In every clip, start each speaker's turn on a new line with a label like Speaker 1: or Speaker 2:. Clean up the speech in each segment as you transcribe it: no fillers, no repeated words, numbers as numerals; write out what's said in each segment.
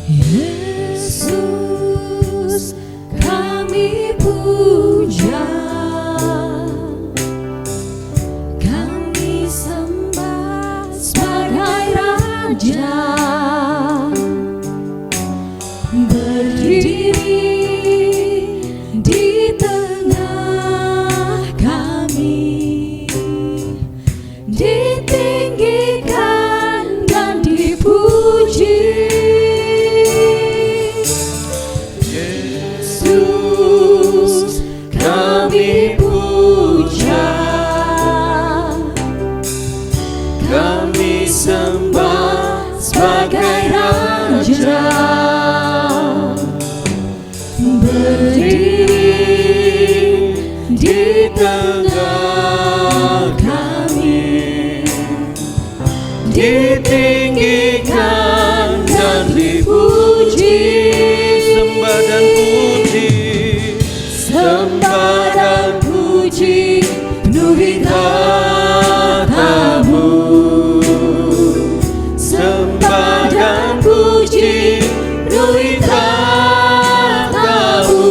Speaker 1: Yesus kami puja, kami sembah sebagai Raja, berdiri di tengah kami, ditinggikan dan dipuji. Yesus kami puja, kami sembah sebagai Raja, berdiri di tengah kami, ditinggikan dan dipuji.
Speaker 2: Sembah dan puji,
Speaker 1: Sembah dan puji penuhi tahta-Mu. Sembah dan puji penuhi tahta-Mu.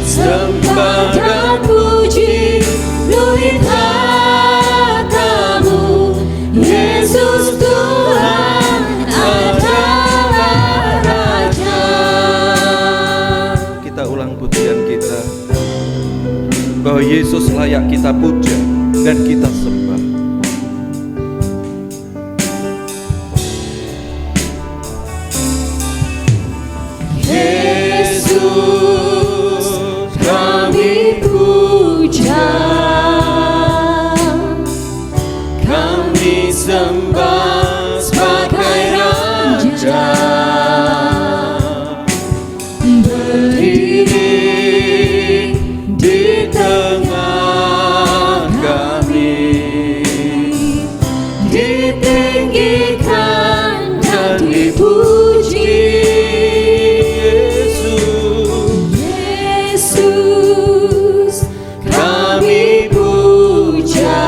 Speaker 1: Sembah dan puji penuhi tahta-Mu. Yesus Tuhan adalah Raja.
Speaker 2: kita ulang pujian kita, bahwa Yesus layak kita puja dan kita sembah.
Speaker 1: Yesus kami puja, kami sembah sebagai Raja, berdiri di tengah kami, ditinggikan dan dipuji. Yesus kami puja,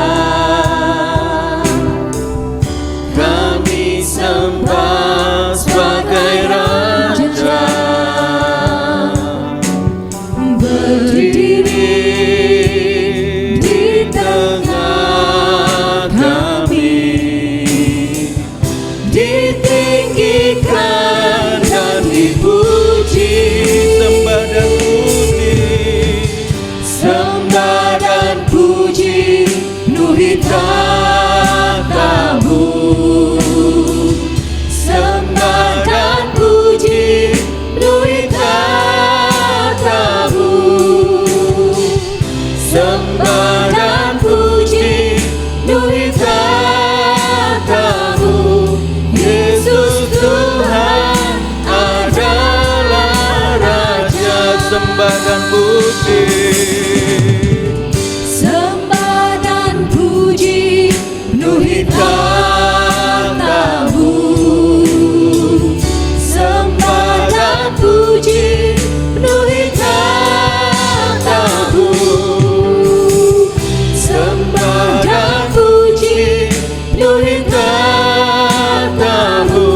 Speaker 1: kami sembah sebagai Raja, berdiri di tengah kami, ditinggikan dan dipuji.
Speaker 2: Sembah dan puji,
Speaker 1: Sembah dan puji penuhi tahta-Mu. Sembah dan puji penuhi tahta-Mu. Sembah dan puji penuhi tahta-Mu. Yesus Tuhan adalah Raja.
Speaker 2: sembah dan puji,
Speaker 1: Sembah dan puji penuhi tahta-Mu. Sembah dan puji penuhi tahta-Mu. Sembah dan puji penuhi tahta-Mu.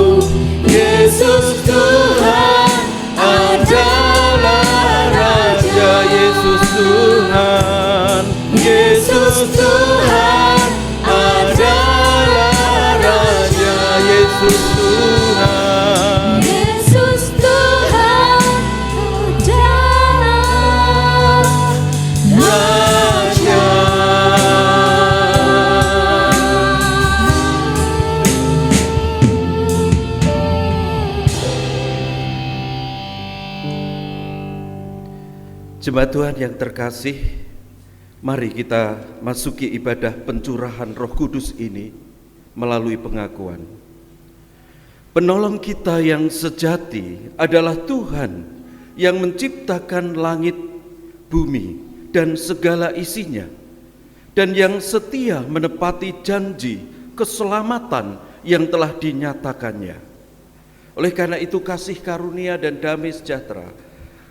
Speaker 1: Yesus Tuhan adalah Raja.
Speaker 2: Yesus Tuhan,
Speaker 1: Yesus Tuhan adalah Raja.
Speaker 2: Yesus Tuhan.
Speaker 1: Yesus Tuhan adalah Raja.
Speaker 2: Jemaat Tuhan yang terkasih, mari kita masuki ibadah pencurahan Roh Kudus ini melalui pengakuan. Penolong kita yang sejati adalah Tuhan yang menciptakan langit, bumi, dan segala isinya, dan yang setia menepati janji keselamatan yang telah dinyatakannya. Oleh karena itu kasih karunia dan damai sejahtera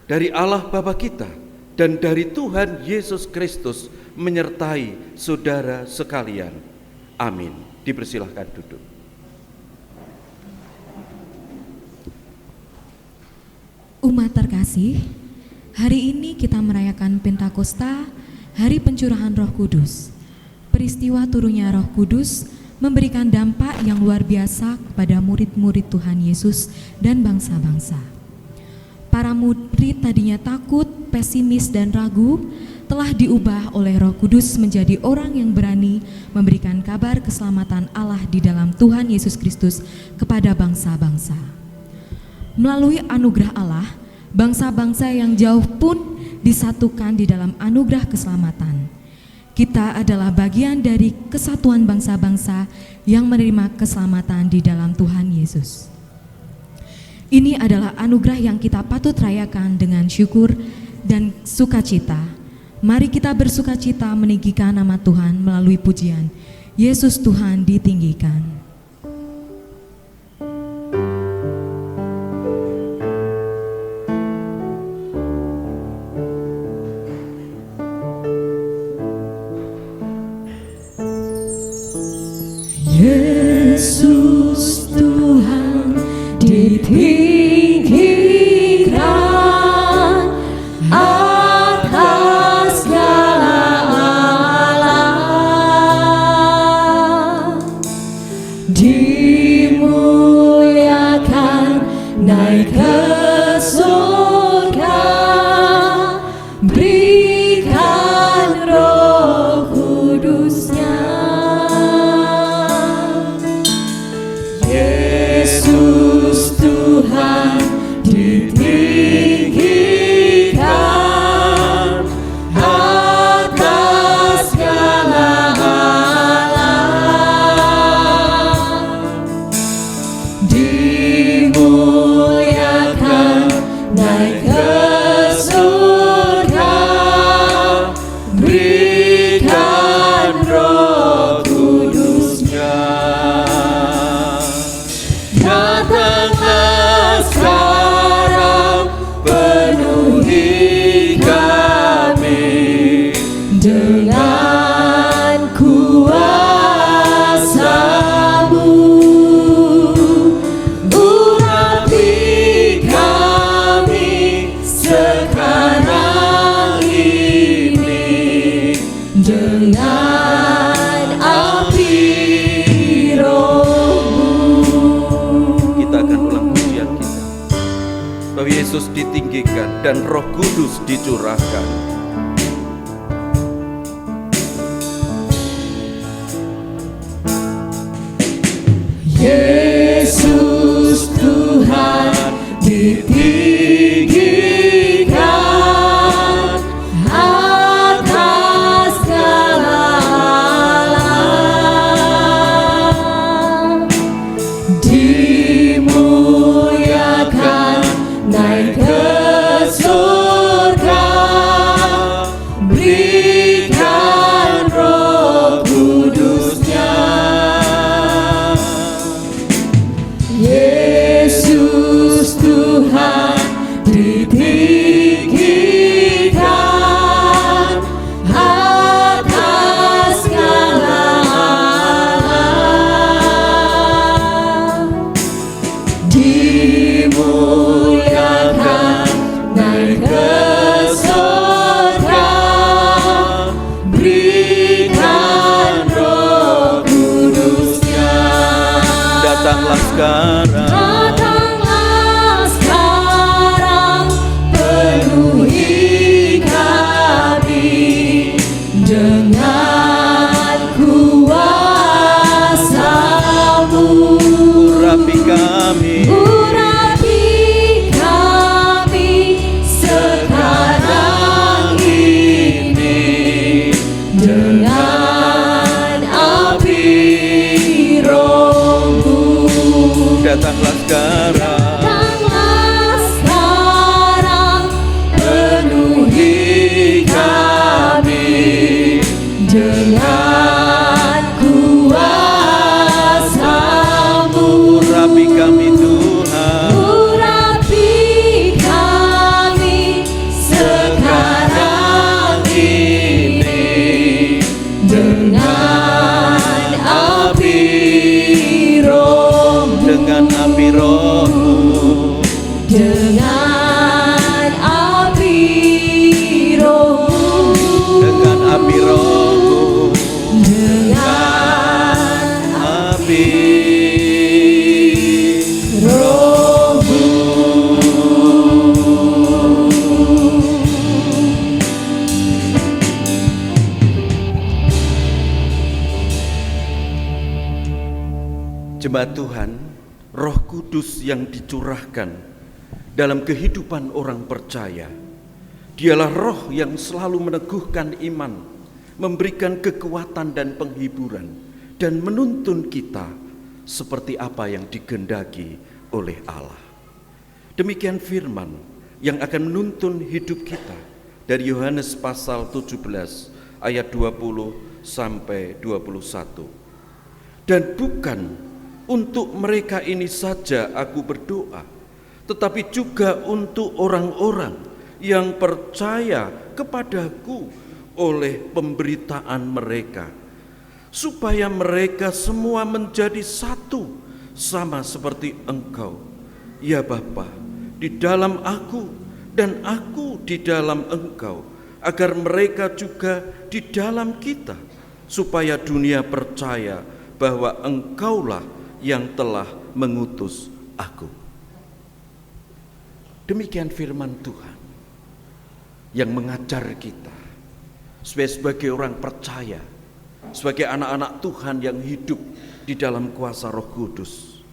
Speaker 2: dari Allah Bapa kita dan dari Tuhan Yesus Kristus menyertai saudara sekalian. Amin. Dipersilahkan duduk.
Speaker 3: Umat terkasih, hari ini kita merayakan Pentakosta, Hari Pencurahan Roh Kudus. Peristiwa turunnya Roh Kudus memberikan dampak yang luar biasa kepada murid-murid Tuhan Yesus dan bangsa-bangsa. Para murid tadinya takut, pesimis, dan ragu, telah diubah oleh Roh Kudus menjadi orang yang berani memberikan kabar keselamatan Allah di dalam Tuhan Yesus Kristus kepada bangsa-bangsa. Melalui anugerah Allah, bangsa-bangsa yang jauh pun disatukan di dalam anugerah keselamatan. Kita adalah bagian dari kesatuan bangsa-bangsa yang menerima keselamatan di dalam Tuhan Yesus. Ini adalah anugerah yang kita patut rayakan dengan syukur dan sukacita. Mari kita bersukacita meninggikan nama Tuhan melalui pujian Yesus Tuhan ditinggikan.
Speaker 1: Yesus Tuhan ditinggikan atas segala alam, dimuliakan naik ke surga, berikan Roh Kudus-Nya. Yesus Tuhan ditinggikan atas segala alam, dimuliakan naik ke surga, berikan Roh Kudus-Nya. Datanglah sekarang, penuhi kami dengan kuasa-Mu. Urapi kami sekarang ini dengan api
Speaker 2: bahwa Yesus ditinggikan dan Roh Kudus dicurahkan.
Speaker 1: Yesus Tuhan ditinggikan atas segala alam, dimuliakan naik ke surga, berikan Roh Kudus-Nya. Yesus Tuhan ditinggikan atas segala alam, dimuliakan naik ke surga, berikan Roh Kudus-Nya.
Speaker 2: Datanglah sekarang,
Speaker 1: Datanglah sekarang, penuhi kami dengan kuasa-Mu.
Speaker 2: urapi kami,
Speaker 1: Urapi kami sekarang ini dengan api Roh-Mu.
Speaker 2: datanglah sekarang,
Speaker 1: Datanglah sekarang, penuhi kami dengan kuasa-Mu.
Speaker 2: urapi kami Tuhan,
Speaker 1: Urapi kami sekarang ini dengan api Roh-Mu.
Speaker 2: dengan api Roh-Mu,
Speaker 1: Dengan
Speaker 2: Jemaat Tuhan, Roh Kudus yang dicurahkan dalam kehidupan orang percaya, dialah roh yang selalu meneguhkan iman, memberikan kekuatan dan penghiburan, dan menuntun kita seperti apa yang digendaki oleh Allah. Demikian firman yang akan menuntun hidup kita dari Yohanes pasal 17 ayat 20 sampai 21. Dan bukan untuk mereka ini saja aku berdoa, tetapi juga untuk orang-orang yang percaya kepadaku oleh pemberitaan mereka, supaya mereka semua menjadi satu, sama seperti Engkau, ya Bapa, di dalam aku dan aku di dalam Engkau, agar mereka juga di dalam kita, supaya dunia percaya bahwa Engkaulah yang telah mengutus aku. Demikian firman Tuhan yang mengajar kita sebagai orang percaya, sebagai anak-anak Tuhan yang hidup di dalam kuasa Roh Kudus,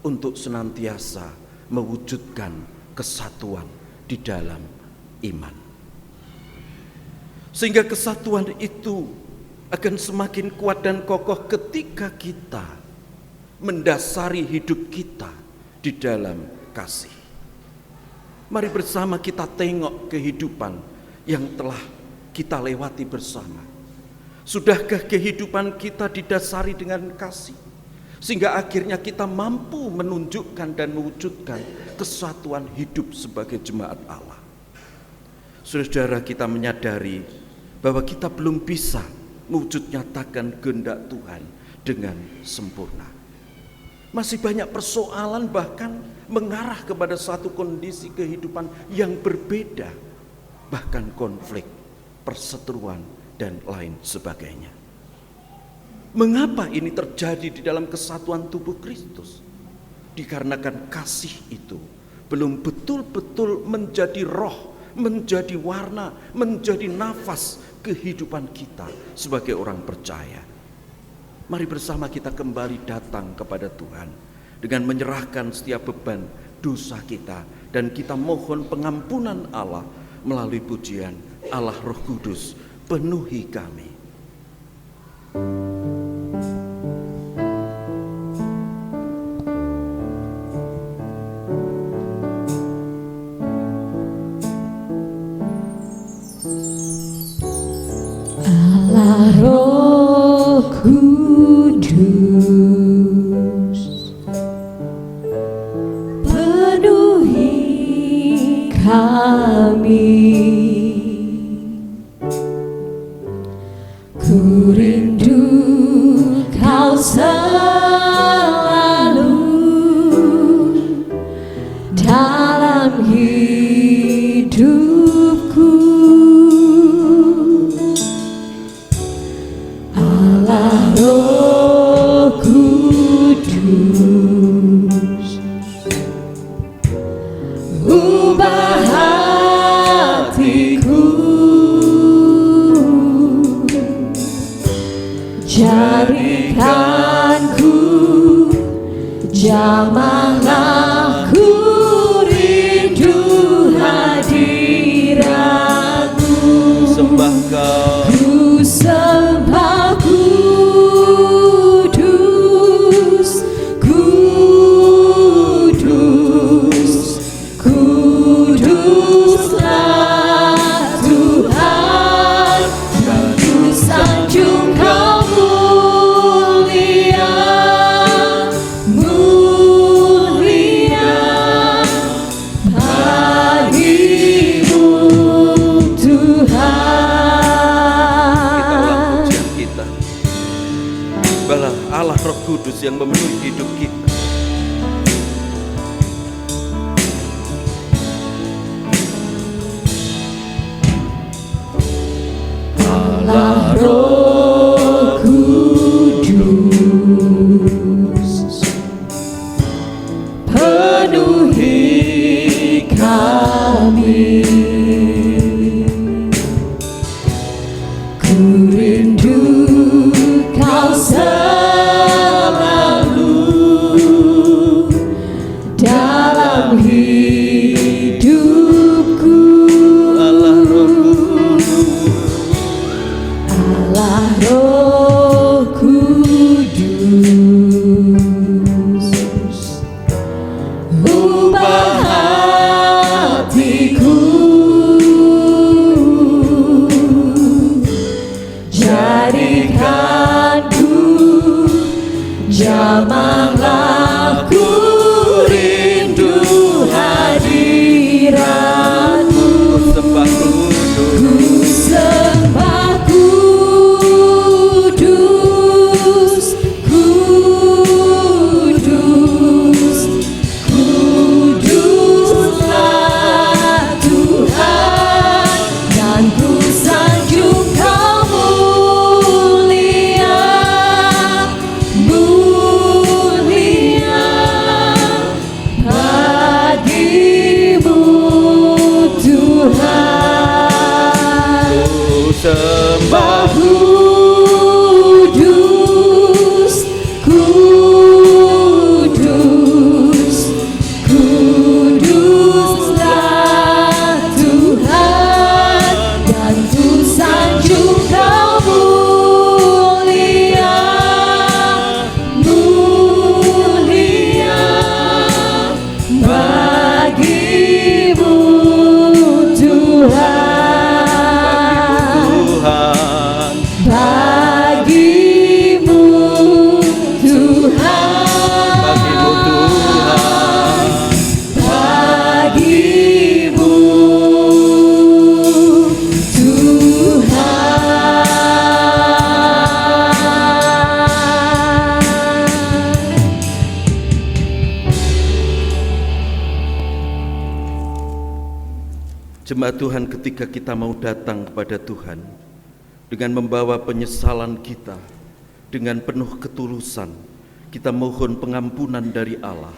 Speaker 2: untuk senantiasa mewujudkan kesatuan di dalam iman. Sehingga kesatuan itu akan semakin kuat dan kokoh ketika kita mendasari hidup kita di dalam kasih. Mari bersama kita tengok kehidupan yang telah kita lewati bersama. Sudahkah kehidupan kita didasari dengan kasih, sehingga akhirnya kita mampu menunjukkan dan mewujudkan kesatuan hidup sebagai jemaat Allah? Saudara, kita menyadari bahwa kita belum bisa mewujud nyatakan kehendak Tuhan dengan sempurna. Masih banyak persoalan, bahkan mengarah kepada satu kondisi kehidupan yang berbeda, bahkan konflik, perseteruan, dan lain sebagainya. Mengapa ini terjadi di dalam kesatuan tubuh Kristus? Dikarenakan kasih itu belum betul-betul menjadi roh, menjadi warna, menjadi nafas kehidupan kita sebagai orang percaya. Mari bersama kita kembali datang kepada Tuhan dengan menyerahkan setiap beban dosa kita, dan kita mohon pengampunan Allah melalui pujian Allah Roh Kudus penuhi kami.
Speaker 1: Allah Roh Kudus penuhi kami. Ku rindu Kau selalu dalam hidupku. Allah Roh Kudus, ubah hatiku, jadikanku jamahlah ku rindu hadiratmu.
Speaker 2: Sembah Kau,
Speaker 1: Ku sembah Kudus, Kudus, Kuduslah Tuhan, ku sanjung Kau mulia, mulia bagimu Tuhan.
Speaker 2: kita balah Allah Roh Kudus yang memenuhi hidup kita.
Speaker 1: Allah Roh Kudus penuhi kami. Ku rindu Kau selalu
Speaker 2: sembah
Speaker 1: Kudus, kudus, kuduslah Tuhan, dan ku sanjung Kau mulia, mulia. Bagimu Tuhan,
Speaker 2: Tuhan,
Speaker 1: bagimu Tuhan,
Speaker 2: bagimu Tuhan,
Speaker 1: bagimu Tuhan.
Speaker 2: Jemaat Tuhan, ketika kita mau datang kepada Tuhan dengan membawa penyesalan kita, dengan penuh ketulusan, kita mohon pengampunan dari Allah.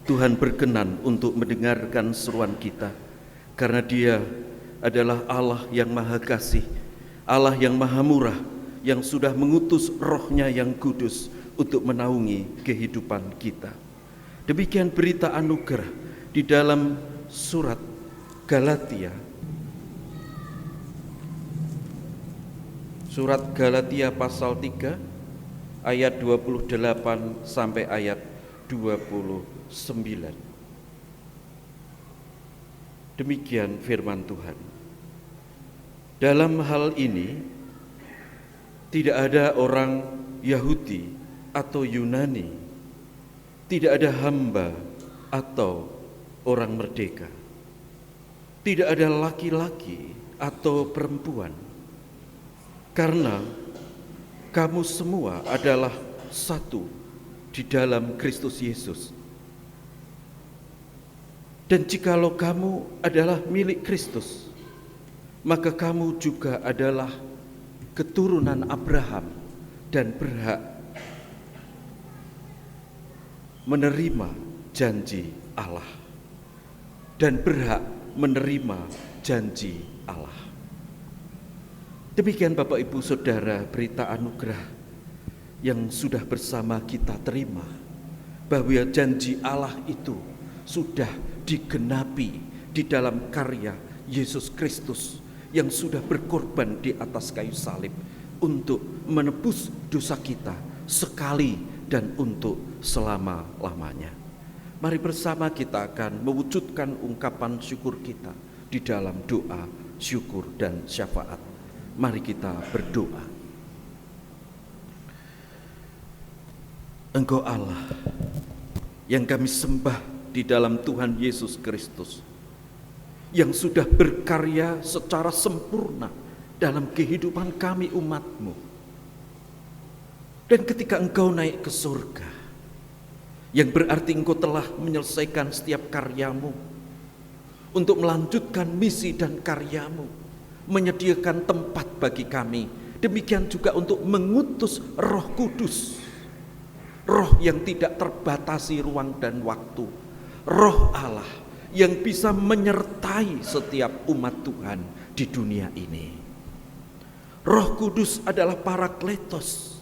Speaker 2: Tuhan berkenan untuk mendengarkan seruan kita, karena Dia adalah Allah yang Maha Kasih, Allah yang Maha Murah, yang sudah mengutus Roh-Nya yang kudus untuk menaungi kehidupan kita. Demikian berita anugerah di dalam surat Galatia. Surat Galatia pasal 3 ayat 28 sampai ayat 29. Demikian firman Tuhan. Dalam hal ini tidak ada orang Yahudi atau Yunani, tidak ada hamba atau orang merdeka, tidak ada laki-laki atau perempuan, karena kamu semua adalah satu di dalam Kristus Yesus. Dan jikalau kamu adalah milik Kristus, maka kamu juga adalah keturunan Abraham dan berhak menerima janji Allah, dan berhak menerima janji Allah. Demikian Bapak Ibu Saudara, berita anugerah yang sudah bersama kita terima, bahwa janji Allah itu sudah digenapi di dalam karya Yesus Kristus yang sudah berkorban di atas kayu salib untuk menebus dosa kita sekali dan untuk selama-lamanya. Mari bersama kita akan mewujudkan ungkapan syukur kita di dalam doa, syukur, dan syafaat. Mari kita berdoa. Engkau Allah yang kami sembah di dalam Tuhan Yesus Kristus, yang sudah berkarya secara sempurna dalam kehidupan kami umat-Mu. Dan ketika Engkau naik ke surga, yang berarti Engkau telah menyelesaikan setiap karya-Mu untuk melanjutkan misi dan karya-Mu, menyediakan tempat bagi kami. Demikian juga untuk mengutus Roh Kudus, Roh yang tidak terbatasi ruang dan waktu, Roh Allah yang bisa menyertai setiap umat Tuhan di dunia ini. Roh Kudus adalah Parakletos,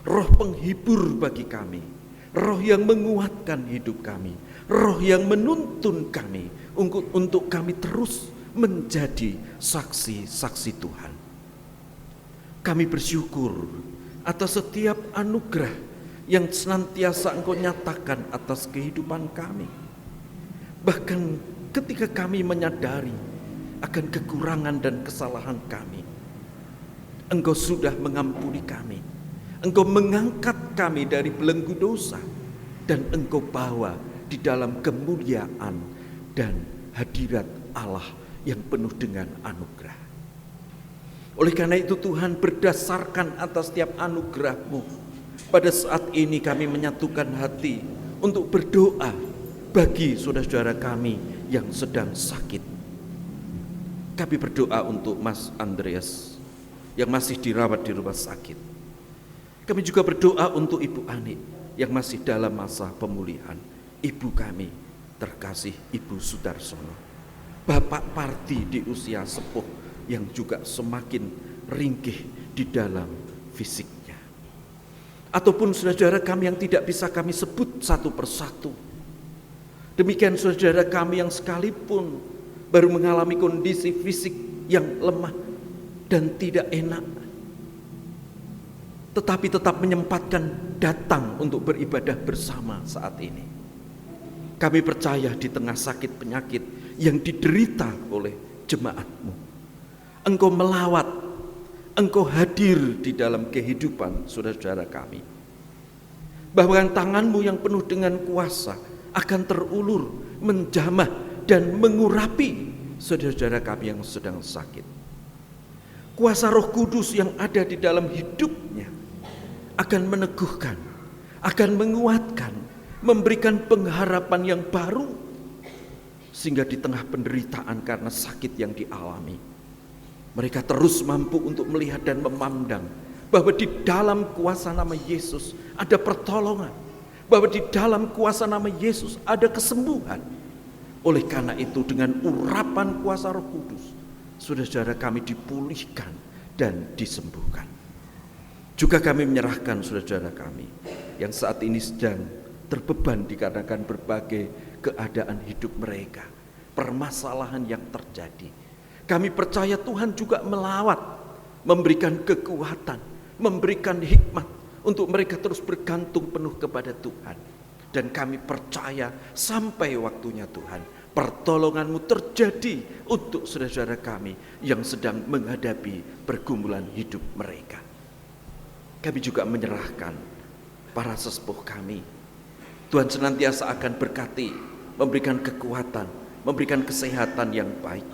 Speaker 2: Roh penghibur bagi kami, Roh yang menguatkan hidup kami, Roh yang menuntun kami untuk kami terus menjadi saksi-saksi Tuhan. Kami bersyukur atas setiap anugerah yang senantiasa Engkau nyatakan atas kehidupan kami. Bahkan ketika kami menyadari akan kekurangan dan kesalahan kami, Engkau sudah mengampuni kami. Engkau mengangkat kami dari belenggu dosa, dan Engkau bawa di dalam kemuliaan dan hadirat Allah yang penuh dengan anugerah. Oleh karena itu Tuhan, berdasarkan atas setiap anugerah-Mu, pada saat ini kami menyatukan hati untuk berdoa bagi saudara-saudara kami yang sedang sakit. Kami berdoa untuk Mas Andreas yang masih dirawat di rumah sakit. Kami juga berdoa untuk Ibu Ani yang masih dalam masa pemulihan. Ibu kami terkasih Ibu Sudarsono. Bapak Parti di usia sepuh yang juga semakin ringkih di dalam fisiknya. Ataupun saudara kami yang tidak bisa kami sebut satu persatu. Demikian saudara kami yang sekalipun baru mengalami kondisi fisik yang lemah dan tidak enak, tetapi tetap menyempatkan datang untuk beribadah bersama saat ini. Kami percaya di tengah sakit penyakit yang diderita oleh jemaat-Mu, Engkau melawat, Engkau hadir di dalam kehidupan saudara-saudara kami. Bahkan tangan-Mu yang penuh dengan kuasa akan terulur, menjamah dan mengurapi saudara-saudara kami yang sedang sakit. Kuasa Roh Kudus yang ada di dalam hidupnya akan meneguhkan, akan menguatkan, memberikan pengharapan yang baru, sehingga di tengah penderitaan karena sakit yang dialami, mereka terus mampu untuk melihat dan memandang bahwa di dalam kuasa nama Yesus ada pertolongan, bahwa di dalam kuasa nama Yesus ada kesembuhan. Oleh karena itu, dengan urapan kuasa Roh Kudus, saudara-saudara kami dipulihkan dan disembuhkan. Juga kami menyerahkan saudara-saudara kami yang saat ini sedang terbeban dikarenakan berbagai keadaan hidup mereka, permasalahan yang terjadi. Kami percaya Tuhan juga melawat, memberikan kekuatan, memberikan hikmat untuk mereka terus bergantung penuh kepada Tuhan. Dan kami percaya sampai waktunya Tuhan, pertolongan-Mu terjadi untuk saudara-saudara kami yang sedang menghadapi pergumulan hidup mereka. Kami juga menyerahkan para sesepuh kami. Tuhan senantiasa akan berkati, memberikan kekuatan, memberikan kesehatan yang baik.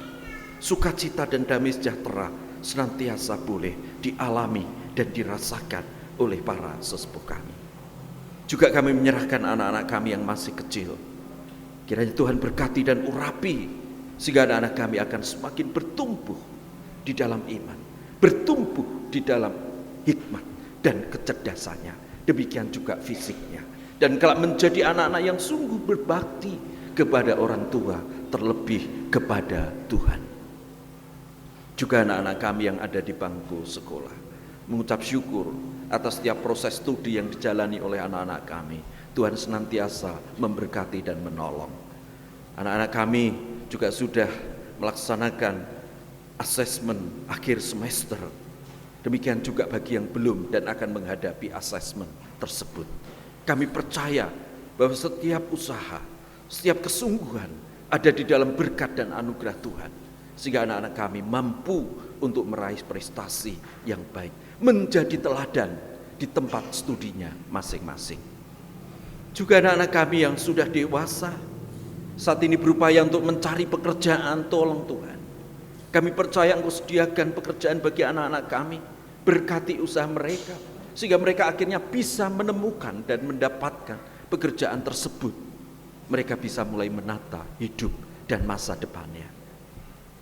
Speaker 2: Sukacita dan damai sejahtera senantiasa boleh dialami dan dirasakan oleh para sesepuh kami. Juga kami menyerahkan anak-anak kami yang masih kecil. Kiranya Tuhan berkati dan urapi, sehingga anak-anak kami akan semakin bertumbuh di dalam iman, bertumbuh di dalam hikmat dan kecerdasannya. Demikian juga fisiknya. Dan kalau menjadi anak-anak yang sungguh berbakti kepada orang tua, terlebih kepada Tuhan. Juga anak-anak kami yang ada di bangku sekolah, mengucap syukur atas setiap proses studi yang dijalani oleh anak-anak kami. Tuhan senantiasa memberkati dan menolong. Anak-anak kami juga sudah melaksanakan asesmen akhir semester. Demikian juga bagi yang belum dan akan menghadapi asesmen tersebut. Kami percaya bahwa setiap usaha, setiap kesungguhan ada di dalam berkat dan anugerah Tuhan, sehingga anak-anak kami mampu untuk meraih prestasi yang baik, menjadi teladan di tempat studinya masing-masing. Juga anak-anak kami yang sudah dewasa, saat ini berupaya untuk mencari pekerjaan, tolong Tuhan. Kami percaya Engkau sediakan pekerjaan bagi anak-anak kami, berkati usaha mereka, sehingga mereka akhirnya bisa menemukan dan mendapatkan pekerjaan tersebut. Mereka bisa mulai menata hidup dan masa depannya.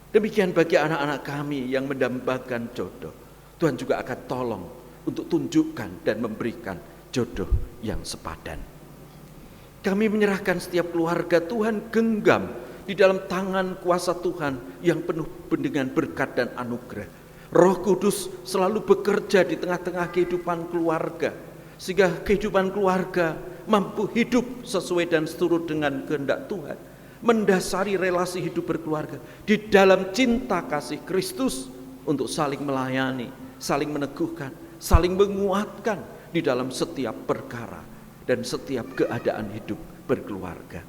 Speaker 2: Demikian bagi anak-anak kami yang mendambakan jodoh, Tuhan juga akan tolong untuk tunjukkan dan memberikan jodoh yang sepadan. Kami menyerahkan setiap keluarga Tuhan genggam di dalam tangan kuasa Tuhan yang penuh dengan berkat dan anugerah. Roh Kudus selalu bekerja di tengah-tengah kehidupan keluarga, sehingga kehidupan keluarga mampu hidup sesuai dan seturut dengan kehendak Tuhan, mendasari relasi hidup berkeluarga di dalam cinta kasih Kristus untuk saling melayani, saling meneguhkan, saling menguatkan di dalam setiap perkara dan setiap keadaan hidup berkeluarga.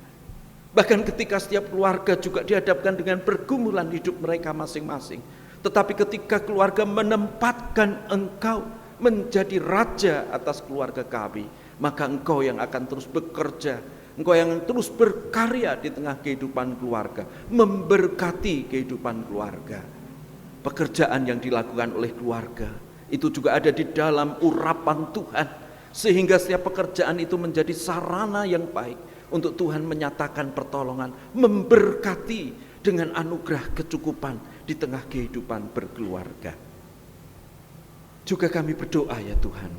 Speaker 2: Bahkan ketika setiap keluarga juga dihadapkan dengan pergumulan hidup mereka masing-masing, tetapi ketika keluarga menempatkan Engkau menjadi raja atas keluarga kami, maka Engkau yang akan terus bekerja, Engkau yang terus berkarya di tengah kehidupan keluarga, memberkati kehidupan keluarga. Pekerjaan yang dilakukan oleh keluarga itu juga ada di dalam urapan Tuhan, sehingga setiap pekerjaan itu menjadi sarana yang baik untuk Tuhan menyatakan pertolongan, memberkati dengan anugerah kecukupan di tengah kehidupan berkeluarga. Juga kami berdoa ya Tuhan,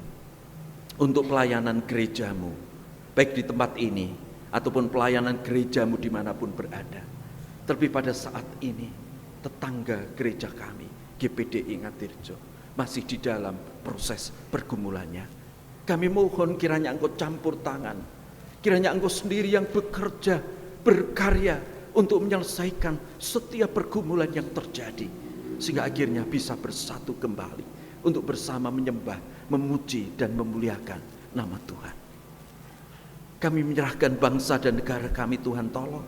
Speaker 2: untuk pelayanan gereja-Mu, baik di tempat ini ataupun pelayanan gereja-Mu dimanapun berada. Terlebih pada saat ini, tetangga gereja kami, GPDI Ngatirjo, masih di dalam proses pergumulannya. Kami mohon kiranya Engkau campur tangan, kiranya Engkau sendiri yang bekerja, berkarya untuk menyelesaikan setiap pergumulan yang terjadi, sehingga akhirnya bisa bersatu kembali untuk bersama menyembah, memuji dan memuliakan nama Tuhan. Kami menyerahkan bangsa dan negara kami, Tuhan tolong,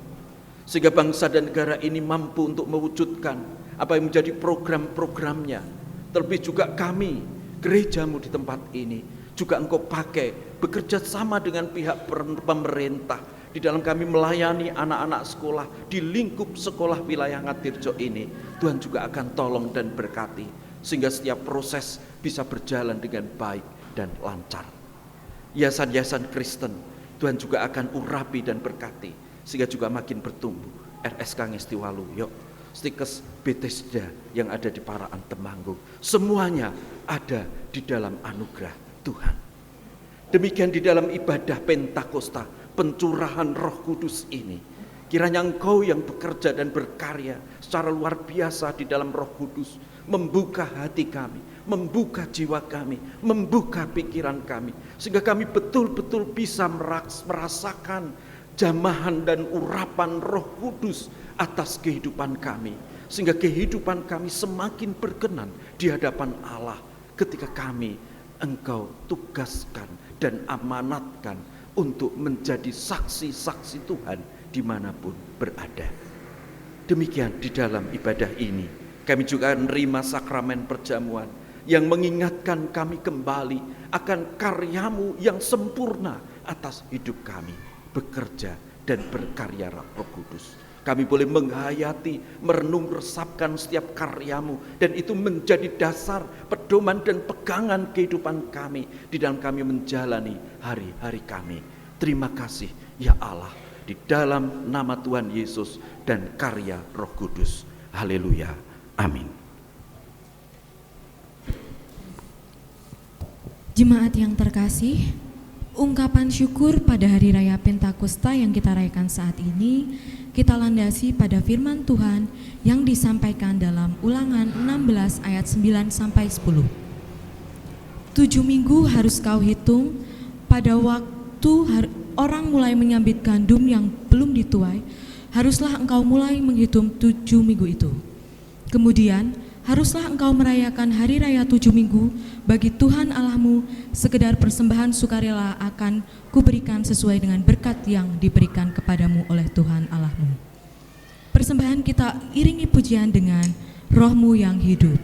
Speaker 2: sehingga bangsa dan negara ini mampu untuk mewujudkan apa yang menjadi program-programnya. Terlebih juga kami, gerejamu di tempat ini, juga Engkau pakai bekerja sama dengan pihak pemerintah di dalam kami melayani anak-anak sekolah di lingkup sekolah wilayah Ngatirjo ini. Tuhan juga akan tolong dan berkati sehingga setiap proses bisa berjalan dengan baik dan lancar. Yayasan-yayasan Kristen Tuhan juga akan urapi dan berkati sehingga juga makin bertumbuh. RSK Ngestiwaluyo, Stikes Bethesda yang ada di Paraan Temanggung, semuanya ada di dalam anugerah Tuhan. Demikian di dalam ibadah Pentakosta, pencurahan Roh Kudus ini, kiranya Engkau yang bekerja dan berkarya secara luar biasa di dalam Roh Kudus, membuka hati kami, membuka jiwa kami, membuka pikiran kami, sehingga kami betul-betul bisa merasakan jamahan dan urapan Roh Kudus atas kehidupan kami, sehingga kehidupan kami semakin berkenan di hadapan Allah ketika kami Engkau tugaskan dan amanatkan untuk menjadi saksi-saksi Tuhan dimanapun berada. Demikian di dalam ibadah ini kami juga menerima sakramen perjamuan yang mengingatkan kami kembali akan karyamu yang sempurna atas hidup kami, bekerja dan berkarya Roh Kudus. Kami boleh menghayati, merenung, resapkan setiap karyamu, dan itu menjadi dasar, pedoman dan pegangan kehidupan kami di dalam kami menjalani hari-hari kami. Terima kasih ya Allah, di dalam nama Tuhan Yesus dan karya Roh Kudus. Haleluya. Amin.
Speaker 3: Jemaat yang terkasih, ungkapan syukur pada hari raya Pentakosta yang kita rayakan saat ini kita landasi pada firman Tuhan yang disampaikan dalam Ulangan 16 ayat 9 sampai 10. 7 minggu harus kau hitung, pada waktu orang mulai menyambit gandum yang belum dituai, haruslah engkau mulai menghitung 7 minggu itu. Kemudian haruslah engkau merayakan hari raya 7 minggu bagi Tuhan Allahmu, sekedar persembahan sukarela akan kuberikan sesuai dengan berkat yang diberikan kepadamu oleh Tuhan Allahmu. Persembahan kita iringi pujian dengan Roh-Mu yang hidup.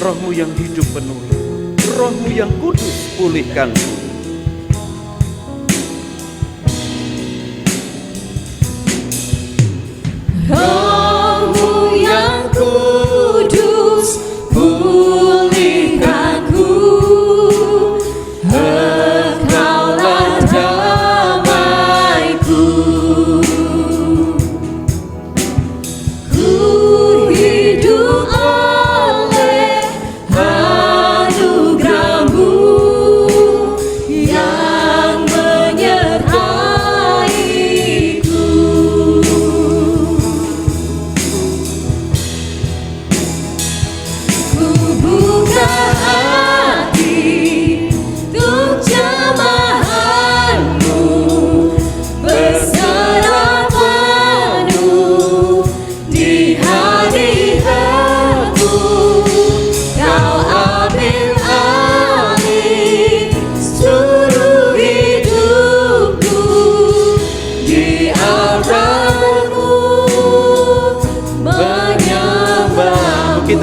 Speaker 2: Roh-Mu yang hidup penuhi, Roh-Mu yang kudus pulihkan.
Speaker 1: Roh-Mu yang kudus pulihkanku, Engkaulah damaiku. Ku hidup oleh anugerah-Mu,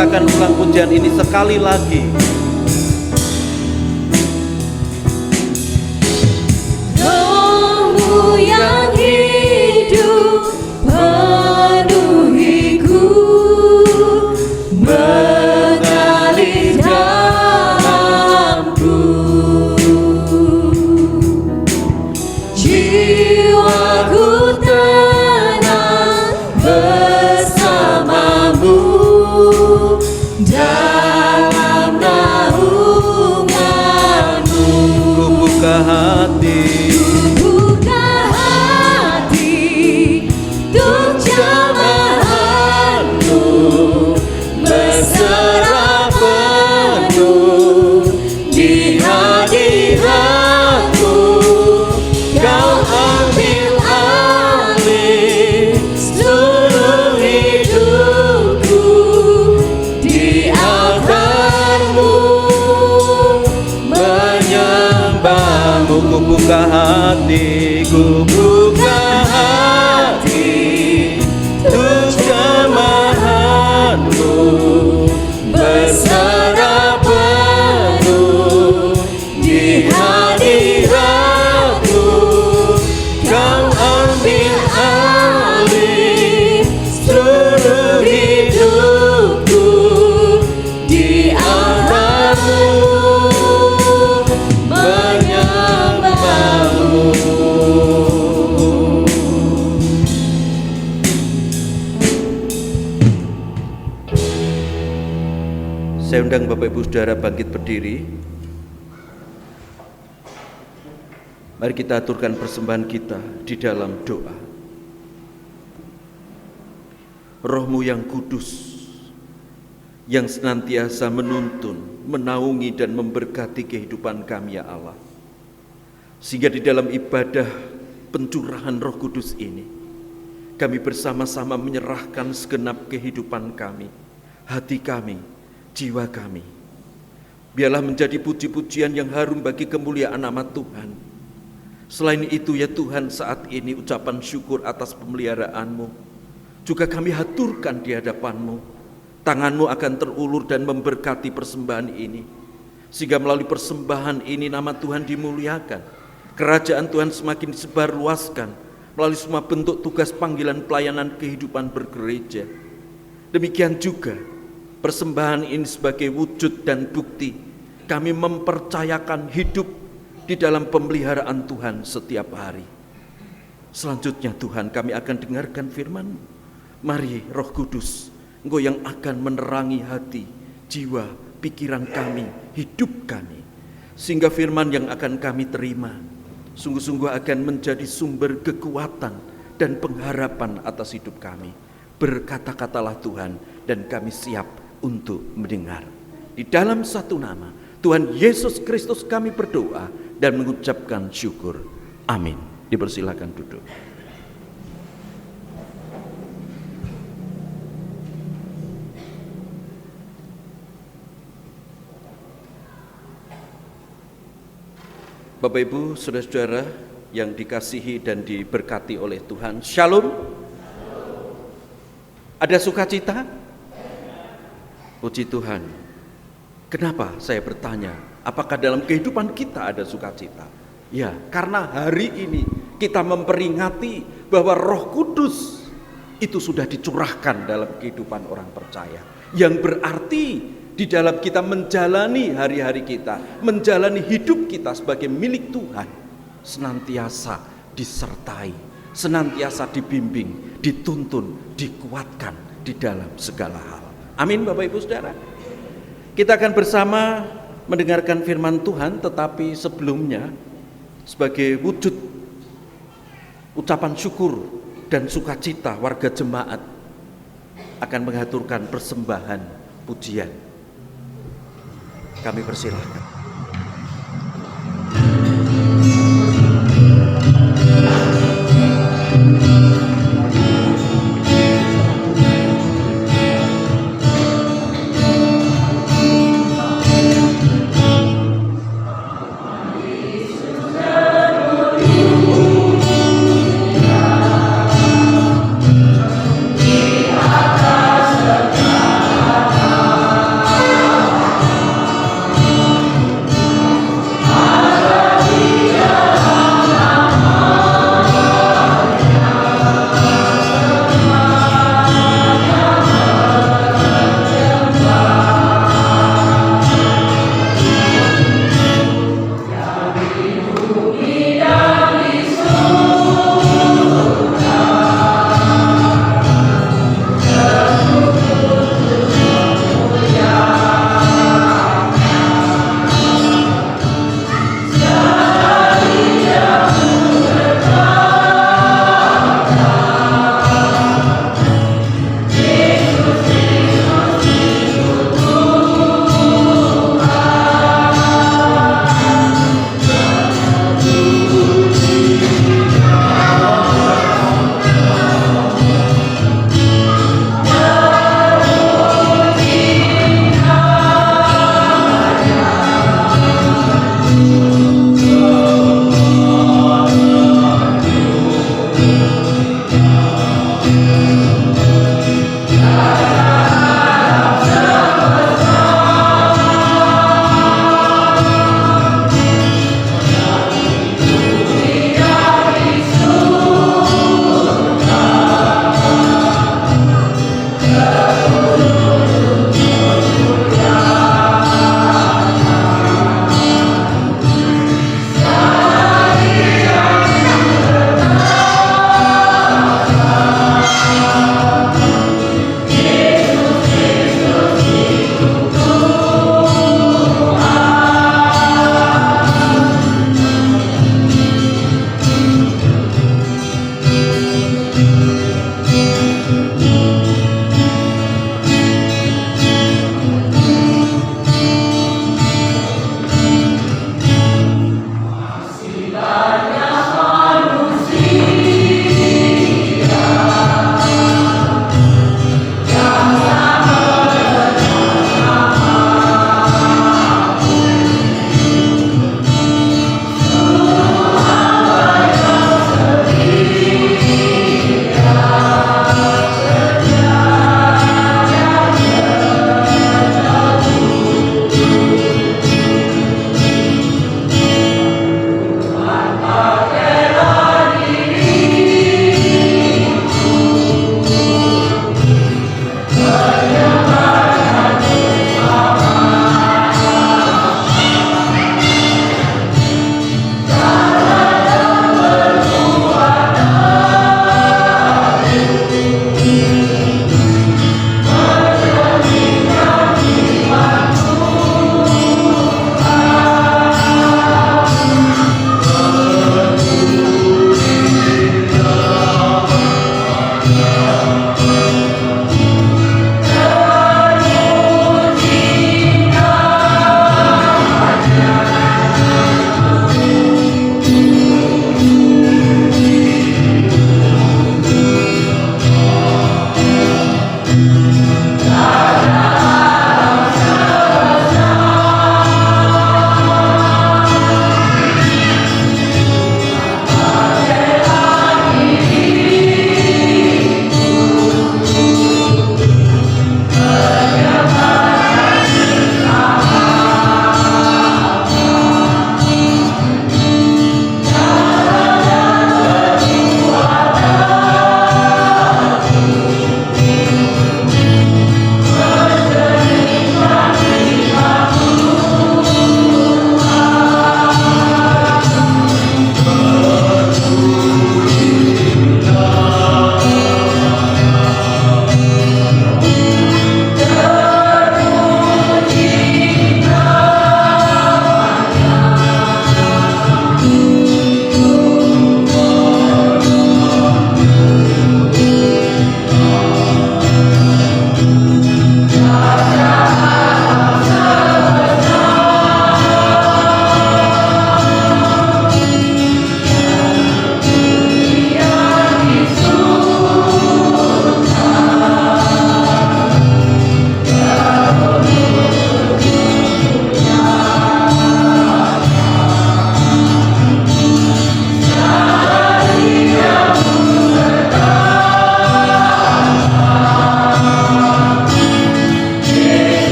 Speaker 2: kita akan ulang pujian ini sekali lagi.
Speaker 1: Roh-Mu yang hidup penuhiku, mengalir dalamku. Jiwaku tenang bersamamu dalam naunganmu.
Speaker 2: Ku buka hati,
Speaker 1: Buka hati untuk jamahanmu, berserah penuh di hadiratmu. Kau ambil alih seluruh hidupku di altarmu, menyembahmu.
Speaker 2: ku buka hati, ku buka hati untuk jamahanmu, berserah penuh di hadiratmu. Kau ambil alih seluruh hidupku di altarmu, menyembahmu. Saya undang Bapak Ibu Saudara bangkit berdiri. Mari kita aturkan persembahan kita di dalam doa. Roh-Mu yang kudus, yang senantiasa menuntun, menaungi dan memberkati kehidupan kami ya Allah. Sehingga di dalam ibadah pencurahan Roh Kudus ini, kami bersama-sama menyerahkan segenap kehidupan kami, hati kami, jiwa kami. Biarlah menjadi puji-pujian yang harum bagi kemuliaan nama Tuhan. Selain itu ya Tuhan, saat ini ucapan syukur atas pemeliharaan-Mu juga kami haturkan di hadapan-Mu. Tangan-Mu akan terulur dan memberkati persembahan ini, sehingga melalui persembahan ini nama Tuhan dimuliakan, kerajaan Tuhan semakin disebarluaskan melalui semua bentuk tugas panggilan pelayanan kehidupan bergereja. Demikian juga persembahan ini sebagai wujud dan bukti kami mempercayakan hidup di dalam pemeliharaan Tuhan setiap hari. Selanjutnya Tuhan, kami akan dengarkan firman-Mu. Mari Roh Kudus, Engkau yang akan menerangi hati, jiwa, pikiran kami, hidup kami, sehingga firman yang akan kami terima sungguh-sungguh akan menjadi sumber kekuatan dan pengharapan atas hidup kami. Berkata-katalah Tuhan, dan kami siap untuk mendengar. Di dalam satu nama Tuhan Yesus Kristus kami berdoa dan mengucapkan syukur. Amin. Dipersilakan duduk. Bapak Ibu, saudara-saudara yang dikasihi dan diberkati oleh Tuhan, Shalom. Ada sukacita? Puji Tuhan. Kenapa saya bertanya, apakah dalam kehidupan kita ada sukacita? Ya, karena hari ini kita memperingati bahwa Roh Kudus itu sudah dicurahkan dalam kehidupan orang percaya, yang berarti di dalam kita menjalani hari-hari kita, menjalani hidup kita sebagai milik Tuhan, senantiasa disertai, senantiasa dibimbing, dituntun, dikuatkan di dalam segala hal. Amin Bapak Ibu Saudara. Kita akan bersama mendengarkan firman Tuhan, tetapi sebelumnya sebagai wujud ucapan syukur dan sukacita warga jemaat akan mengaturkan persembahan pujian. Kami persilahkan.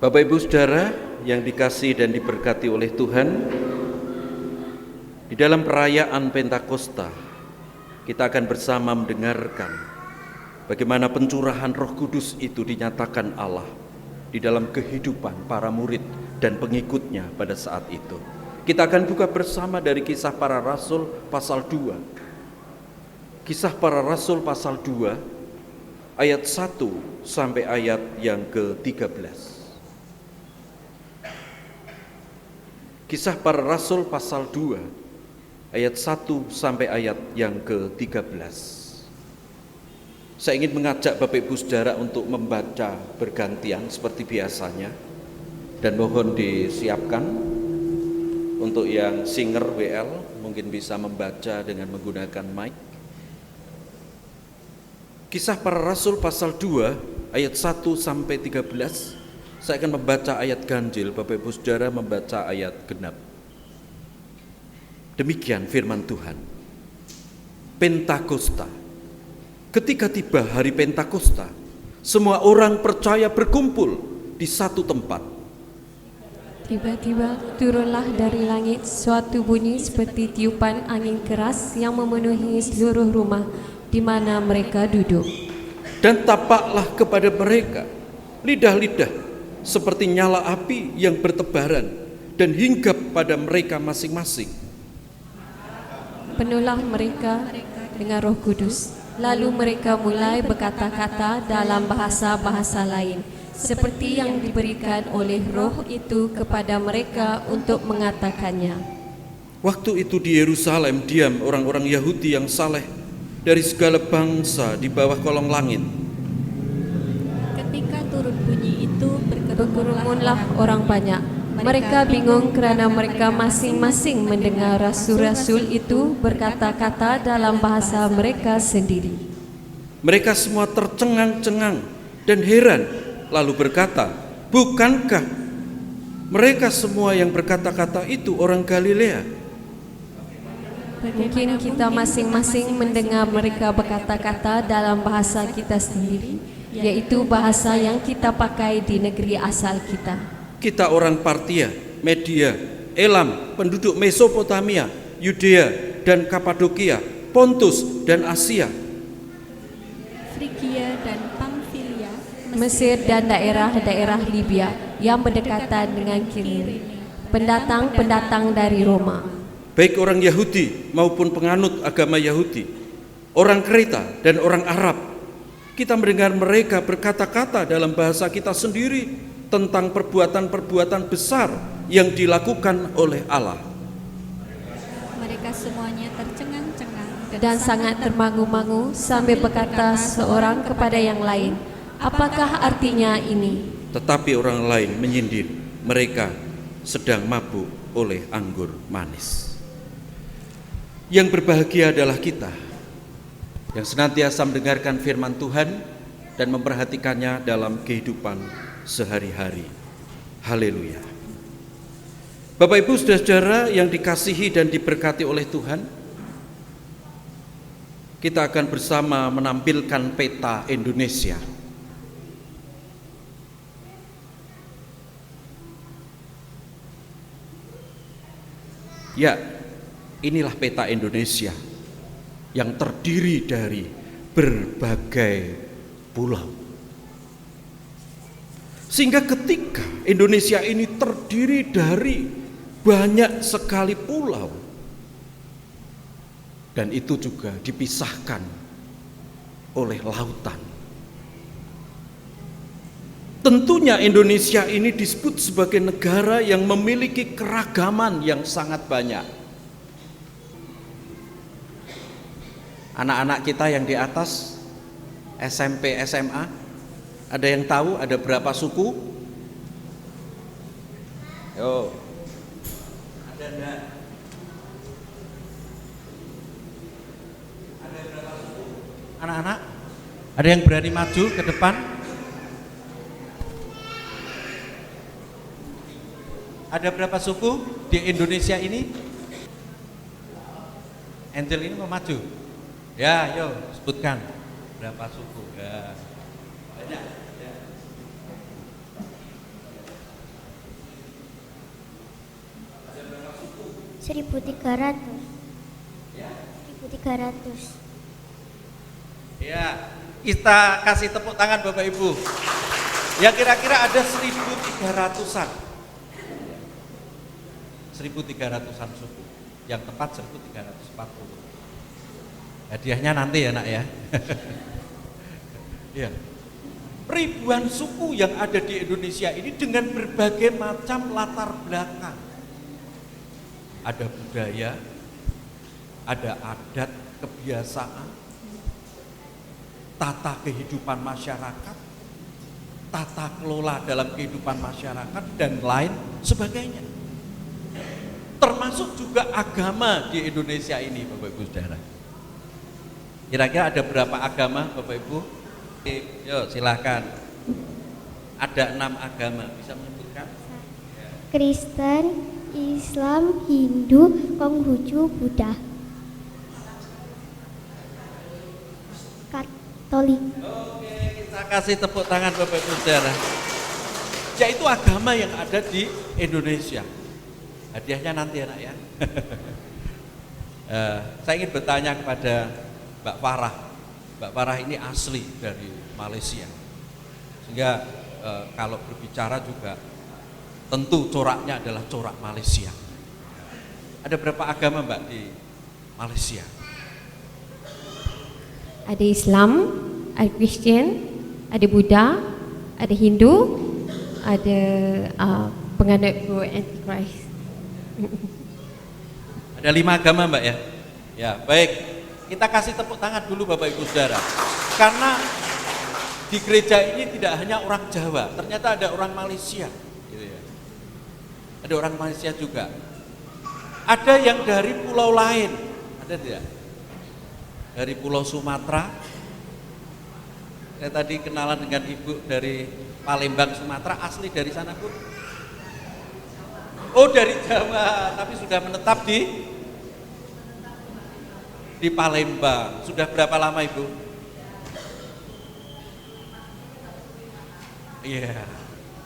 Speaker 2: Bapak Ibu Saudara yang dikasihi dan diberkati oleh Tuhan, di dalam perayaan Pentakosta kita akan bersama mendengarkan bagaimana pencurahan Roh Kudus itu dinyatakan Allah di dalam kehidupan para murid dan pengikutnya pada saat itu. Kita akan buka bersama dari Kisah Para Rasul pasal 2. Kisah Para Rasul pasal 2 ayat 1 sampai ayat yang ke-13. Kisah Para Rasul pasal 2 ayat 1 sampai ayat yang ke-13. Saya ingin mengajak Bapak Ibu Saudara untuk membaca bergantian seperti biasanya, dan mohon disiapkan untuk yang singer WL mungkin bisa membaca dengan menggunakan mic. Kisah Para Rasul pasal 2 ayat 1 sampai 13. Saya akan membaca ayat ganjil, Bapak Ibu Saudara membaca ayat genap. Demikian firman Tuhan. Pentakosta. Ketika tiba hari Pentakosta, semua orang percaya berkumpul di satu tempat.
Speaker 1: Tiba-tiba turunlah dari langit suatu bunyi seperti tiupan angin keras yang memenuhi seluruh rumah di mana mereka duduk.
Speaker 2: Dan tampaklah kepada mereka lidah-lidah seperti nyala api yang bertebaran dan hinggap pada mereka masing-masing.
Speaker 1: Penuhlah mereka dengan Roh Kudus, lalu mereka mulai berkata-kata dalam bahasa-bahasa lain, seperti yang diberikan oleh Roh itu kepada mereka untuk mengatakannya.
Speaker 2: Waktu itu di Yerusalem diam orang-orang Yahudi yang saleh dari segala bangsa di bawah kolong langit.
Speaker 4: Ketika turun bunyi itu
Speaker 1: Berkerumunlah orang banyak. Mereka bingung karena mereka masing-masing mendengar rasul-rasul itu berkata-kata dalam bahasa mereka sendiri.
Speaker 2: Mereka semua tercengang-cengang dan heran, lalu berkata, "Bukankah mereka semua yang berkata-kata itu orang Galilea?
Speaker 1: Mungkin kita masing-masing mendengar mereka berkata-kata dalam bahasa kita sendiri, yaitu bahasa yang kita pakai di negeri asal kita.
Speaker 2: Kita orang Partia, Media, Elam, penduduk Mesopotamia, Yudea dan Kapadokia, Pontus dan Asia,
Speaker 4: Frigia dan Pamfilia,
Speaker 1: Mesir dan daerah-daerah Libya yang berdekatan dengan Kirene, pendatang-pendatang dari Roma,
Speaker 2: baik orang Yahudi maupun penganut agama Yahudi, orang Kreta dan orang Arab. Kita mendengar mereka berkata-kata dalam bahasa kita sendiri tentang perbuatan-perbuatan besar yang dilakukan oleh Allah."
Speaker 4: mereka semuanya tercengang-cengang
Speaker 1: dan sangat termangu-mangu sambil berkata seorang kepada yang lain, "Apakah artinya ini?"
Speaker 2: Tetapi orang lain menyindir, mereka sedang mabuk oleh anggur manis. Yang berbahagia adalah kita yang senantiasa mendengarkan firman Tuhan dan memperhatikannya dalam kehidupan sehari-hari. Haleluya. Bapak Ibu saudara-saudara yang dikasihi dan diberkati oleh Tuhan, kita akan bersama menampilkan peta Indonesia. Ya, inilah peta Indonesia yang terdiri dari berbagai pulau. Sehingga ketika Indonesia ini terdiri dari banyak sekali pulau, dan itu juga dipisahkan oleh lautan. Tentunya Indonesia ini disebut sebagai negara yang memiliki keragaman yang sangat banyak. Anak-anak kita yang di atas SMP, SMA, ada yang tahu ada berapa suku? Yo. Ada enggak? Ada berapa suku? Anak-anak? Ada yang berani maju ke depan? Ada berapa suku di Indonesia ini? Angel ini mau maju? Ya, yo sebutkan berapa suku? Ya. Banyak. Ya.
Speaker 5: 1300. 1300.
Speaker 6: Ya, kita kasih tepuk tangan Bapak Ibu. Ya kira-kira ada 1300-an. 1300-an suku. Yang tepat 1340. Hadiahnya nanti ya nak ya. Ya. Ribuan suku yang ada di Indonesia ini dengan berbagai macam latar belakang. Ada budaya, ada adat, kebiasaan, tata kehidupan masyarakat, tata kelola dalam kehidupan masyarakat, dan lain sebagainya. Termasuk juga agama di Indonesia ini, Bapak Ibu Saudara. Kira-kira ada berapa agama, Bapak Ibu? Yuk silakan. Ada 6 agama, bisa menyebutkan?
Speaker 5: Kristen, Islam, Hindu, Konghucu, Buddha. Katolik.
Speaker 6: Oke, kita kasih tepuk tangan Bapak Ibu Saudara. Yaitu agama yang ada di Indonesia. Hadiahnya nanti ya nak ya. Saya ingin bertanya kepada Mbak Farah. Mbak Farah ini asli dari Malaysia. Sehingga kalau berbicara juga tentu coraknya adalah corak Malaysia. Ada berapa agama Mbak di Malaysia?
Speaker 1: Ada Islam, ada Kristian, ada Buddha, ada Hindu, ada penganut Antichrist.
Speaker 6: Ada 5 agama Mbak ya? Ya baik, kita kasih tepuk tangan dulu Bapak Ibu Saudara. Karena di gereja ini tidak hanya orang Jawa, ternyata ada orang Malaysia gitu ya. Ada orang Malaysia juga. Ada yang dari pulau lain, ada tidak? Dari pulau Sumatera. Saya tadi kenalan dengan ibu dari Palembang, Sumatera, asli dari sana Bu? Oh dari Jawa, tapi sudah menetap di Palembang. Sudah berapa lama Ibu? Iya,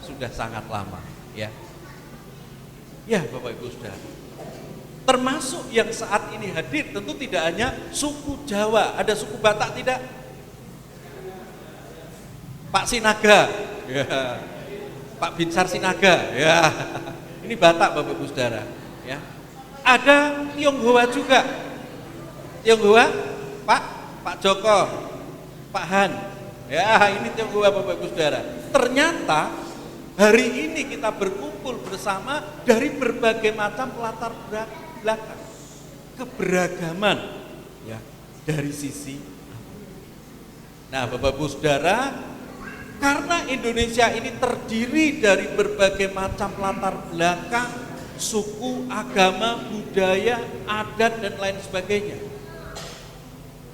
Speaker 6: sudah sangat lama ya. Ya Bapak Ibu Saudara. Termasuk yang saat ini hadir tentu tidak hanya suku Jawa, ada suku Batak tidak? Pak Sinaga, ya. Pak Binsar Sinaga, ya. Ini Batak Bapak Ibu Saudara, ya. Ada Tionghoa juga. Tionghoa, Pak Joko, Pak Han. Ya, ini Tionghoa Bapak Ibu Saudara. Ternyata hari ini kita berkumpul bersama dari berbagai macam latar belakang, keberagaman, ya, dari sisi. Nah, Bapak Ibu Saudara, karena Indonesia ini terdiri dari berbagai macam latar belakang, suku, agama, budaya, adat, dan lain sebagainya.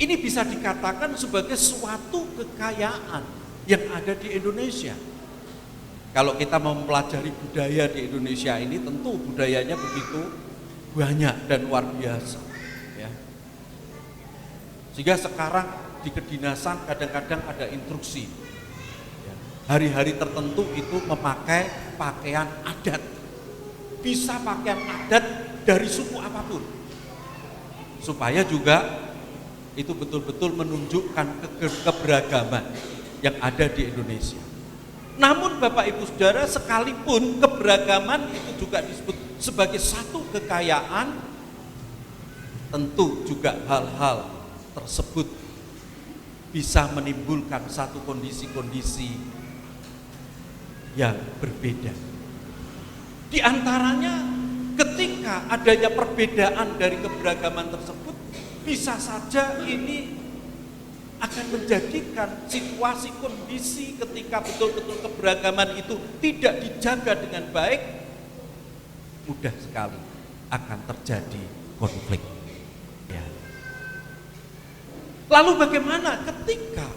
Speaker 6: Ini bisa dikatakan sebagai suatu kekayaan yang ada di Indonesia. Kalau kita mau mempelajari budaya di Indonesia ini, tentu budayanya begitu banyak dan luar biasa. Ya. Sehingga sekarang di kedinasan kadang-kadang ada instruksi. Hari-hari tertentu itu memakai pakaian adat. Bisa pakaian adat dari suku apapun. Supaya juga itu betul-betul menunjukkan keberagaman yang ada di Indonesia. Namun Bapak Ibu Saudara, sekalipun keberagaman itu juga disebut sebagai satu kekayaan, tentu juga hal-hal tersebut bisa menimbulkan satu kondisi-kondisi yang berbeda. Di antaranya ketika adanya perbedaan dari keberagaman tersebut, bisa saja ini akan menjadikan situasi kondisi ketika betul-betul keberagaman itu tidak dijaga dengan baik, mudah sekali akan terjadi konflik. Ya. Lalu bagaimana ketika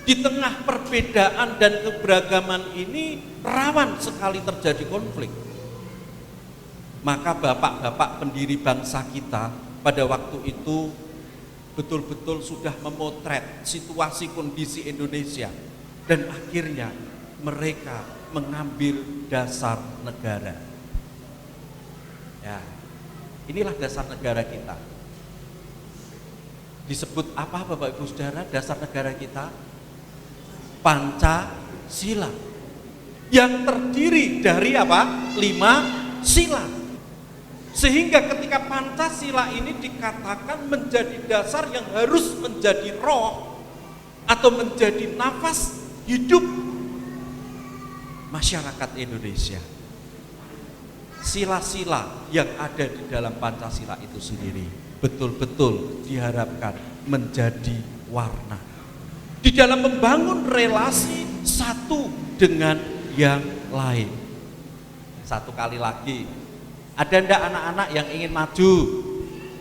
Speaker 6: di tengah perbedaan dan keberagaman ini rawan sekali terjadi konflik? Maka bapak-bapak pendiri bangsa kita pada waktu itu betul-betul sudah memotret situasi kondisi Indonesia, dan akhirnya mereka mengambil dasar negara. Ya. Inilah dasar negara kita. Disebut apa Bapak Ibu Saudara dasar negara kita? Pancasila. Yang terdiri dari apa? 5 sila. Sehingga ketika Pancasila ini dikatakan menjadi dasar yang harus menjadi roh atau menjadi nafas hidup masyarakat Indonesia. Sila-sila yang ada di dalam Pancasila itu sendiri betul-betul diharapkan menjadi warna di dalam membangun relasi satu dengan yang lain. Satu kali lagi, ada ndak anak-anak yang ingin maju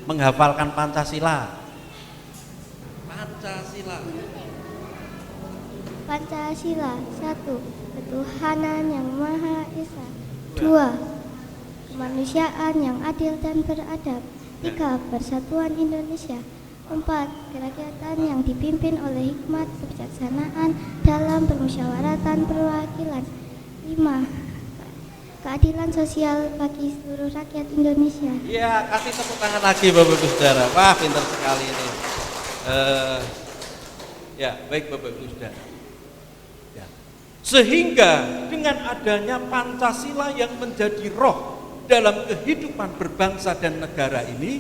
Speaker 6: menghafalkan Pancasila? Pancasila.
Speaker 5: Pancasila 1. Ketuhanan yang Maha Esa. 2. Kemanusiaan yang adil dan beradab. 3. Persatuan Indonesia. 4. Kerakyatan yang dipimpin oleh hikmat kebijaksanaan dalam permusyawaratan perwakilan. 5. Keadilan sosial bagi seluruh rakyat Indonesia.
Speaker 6: Iya, kasih tepuk tangan lagi Bapak Ibu Saudara. Wah, pintar sekali ini. Ya, baik Bapak Ibu Saudara. Ya. Sehingga dengan adanya Pancasila yang menjadi roh dalam kehidupan berbangsa dan negara ini,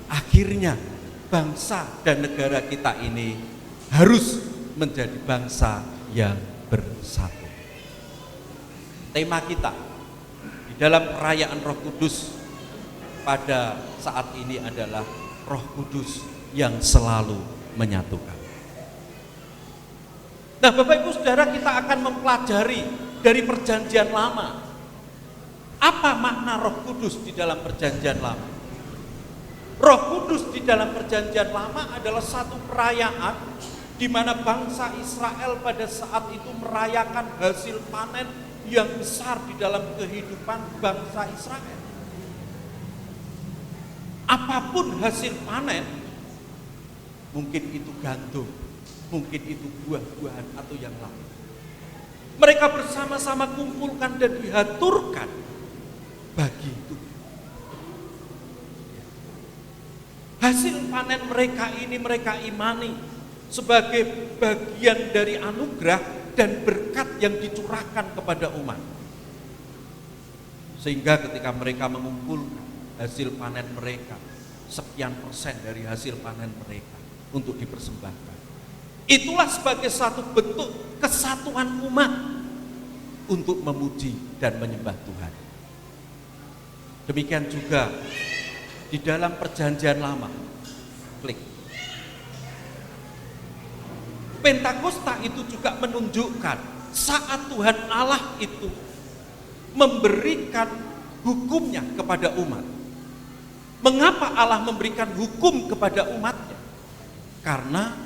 Speaker 6: akhirnya bangsa dan negara kita ini harus menjadi bangsa yang bersatu. Tema kita di dalam perayaan Roh Kudus pada saat ini adalah Roh Kudus yang selalu menyatukan. Nah, Bapak Ibu Saudara, kita akan mempelajari dari Perjanjian Lama. Apa makna Roh Kudus di dalam Perjanjian Lama? Roh Kudus di dalam Perjanjian Lama adalah satu perayaan di mana bangsa Israel pada saat itu merayakan hasil panen yang besar di dalam kehidupan bangsa Israel. Apapun hasil panen, mungkin itu gandum, mungkin itu buah-buahan atau yang lain, mereka bersama-sama kumpulkan dan dihaturkan bagi Tuhan. Hasil panen mereka ini mereka imani sebagai bagian dari anugerah dan berkat yang dicurahkan kepada umat. Sehingga ketika mereka mengumpulkan hasil panen mereka, sekian persen dari hasil panen mereka untuk dipersembahkan, itulah sebagai satu bentuk kesatuan umat untuk memuji dan menyembah Tuhan. Demikian juga di dalam Perjanjian Lama. Klik. Pentakosta itu juga menunjukkan saat Tuhan Allah itu memberikan hukumnya kepada umat. Mengapa Allah memberikan hukum kepada umatnya? Karena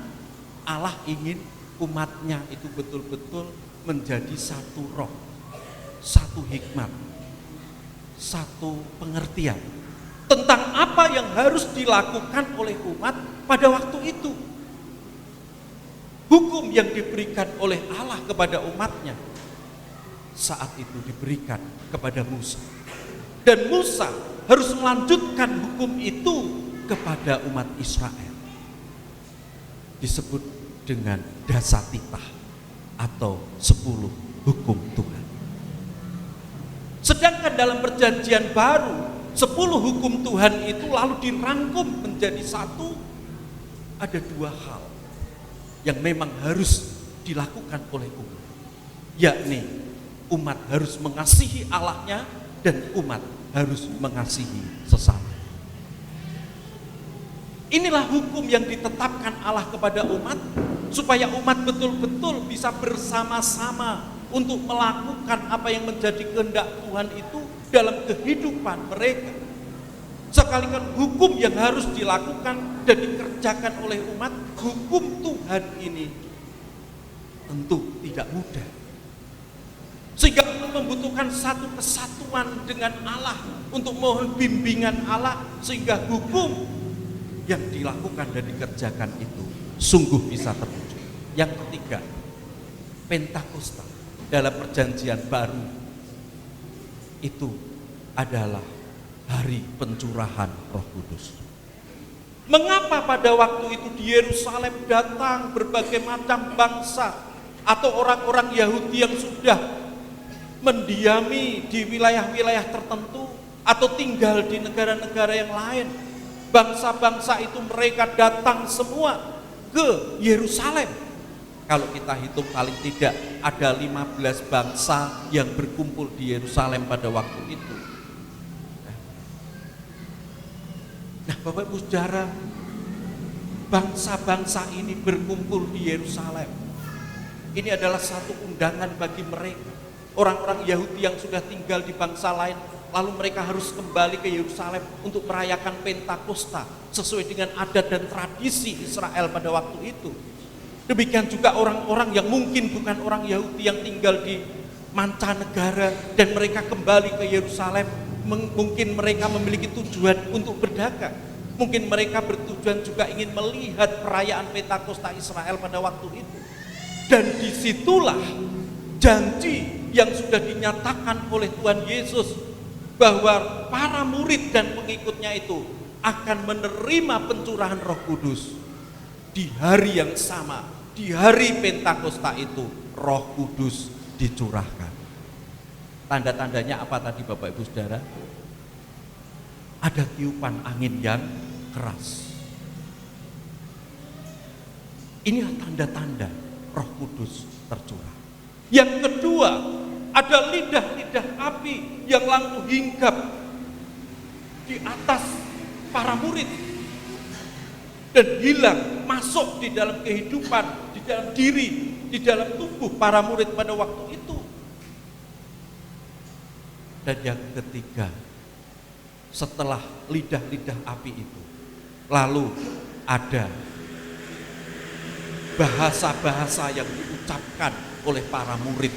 Speaker 6: Allah ingin umatnya itu betul-betul menjadi satu roh, satu hikmat, satu pengertian tentang apa yang harus dilakukan oleh umat pada waktu itu. Hukum yang diberikan oleh Allah kepada umatnya saat itu diberikan kepada Musa, dan Musa harus melanjutkan hukum itu kepada umat Israel. Disebut dengan Dasatitah atau 10 hukum Tuhan. Sedangkan dalam Perjanjian Baru 10 hukum Tuhan itu lalu dirangkum menjadi satu. Ada 2 hal yang memang harus dilakukan oleh umat, yakni umat harus mengasihi Allahnya dan umat harus mengasihi sesama. Inilah hukum yang ditetapkan Allah kepada umat supaya umat betul-betul bisa bersama-sama untuk melakukan apa yang menjadi kehendak Tuhan itu dalam kehidupan mereka. Sekalian hukum yang harus dilakukan dan dikerjakan oleh umat, hukum Tuhan ini tentu tidak mudah. Sehingga membutuhkan satu kesatuan dengan Allah untuk mohon bimbingan Allah sehingga hukum yang dilakukan dan dikerjakan itu sungguh bisa terwujud. Yang ketiga, Pentakosta dalam Perjanjian Baru itu adalah hari pencurahan Roh Kudus. Mengapa pada waktu itu di Yerusalem datang berbagai macam bangsa atau orang-orang Yahudi yang sudah mendiami di wilayah-wilayah tertentu atau tinggal di negara-negara yang lain? Bangsa-bangsa itu mereka datang semua ke Yerusalem. Kalau kita hitung paling tidak ada 15 bangsa yang berkumpul di Yerusalem pada waktu itu. Nah, Bapak Ibu Saudara, bangsa-bangsa ini berkumpul di Yerusalem. Ini adalah satu undangan bagi mereka, orang-orang Yahudi yang sudah tinggal di bangsa lain, lalu mereka harus kembali ke Yerusalem untuk merayakan Pentakosta sesuai dengan adat dan tradisi Israel pada waktu itu. Demikian juga orang-orang yang mungkin bukan orang Yahudi yang tinggal di mancanegara dan mereka kembali ke Yerusalem. Mungkin mereka memiliki tujuan untuk berdagang. Mungkin mereka bertujuan juga ingin melihat perayaan Pentakosta Israel pada waktu itu. Dan disitulah janji yang sudah dinyatakan oleh Tuhan Yesus bahwa para murid dan pengikutnya itu akan menerima pencurahan Roh Kudus di hari yang sama. Di hari Pentakosta itu Roh Kudus dicurahkan. Tanda-tandanya apa tadi Bapak Ibu Saudara? Ada tiupan angin yang keras. Inilah tanda-tanda Roh Kudus tercurah. Yang kedua, ada lidah-lidah api yang langsung hinggap di atas para murid dan hilang, masuk di dalam kehidupan, di dalam diri, di dalam tubuh para murid pada waktu itu. Dan yang ketiga, setelah lidah-lidah api itu, lalu ada bahasa-bahasa yang diucapkan oleh para murid,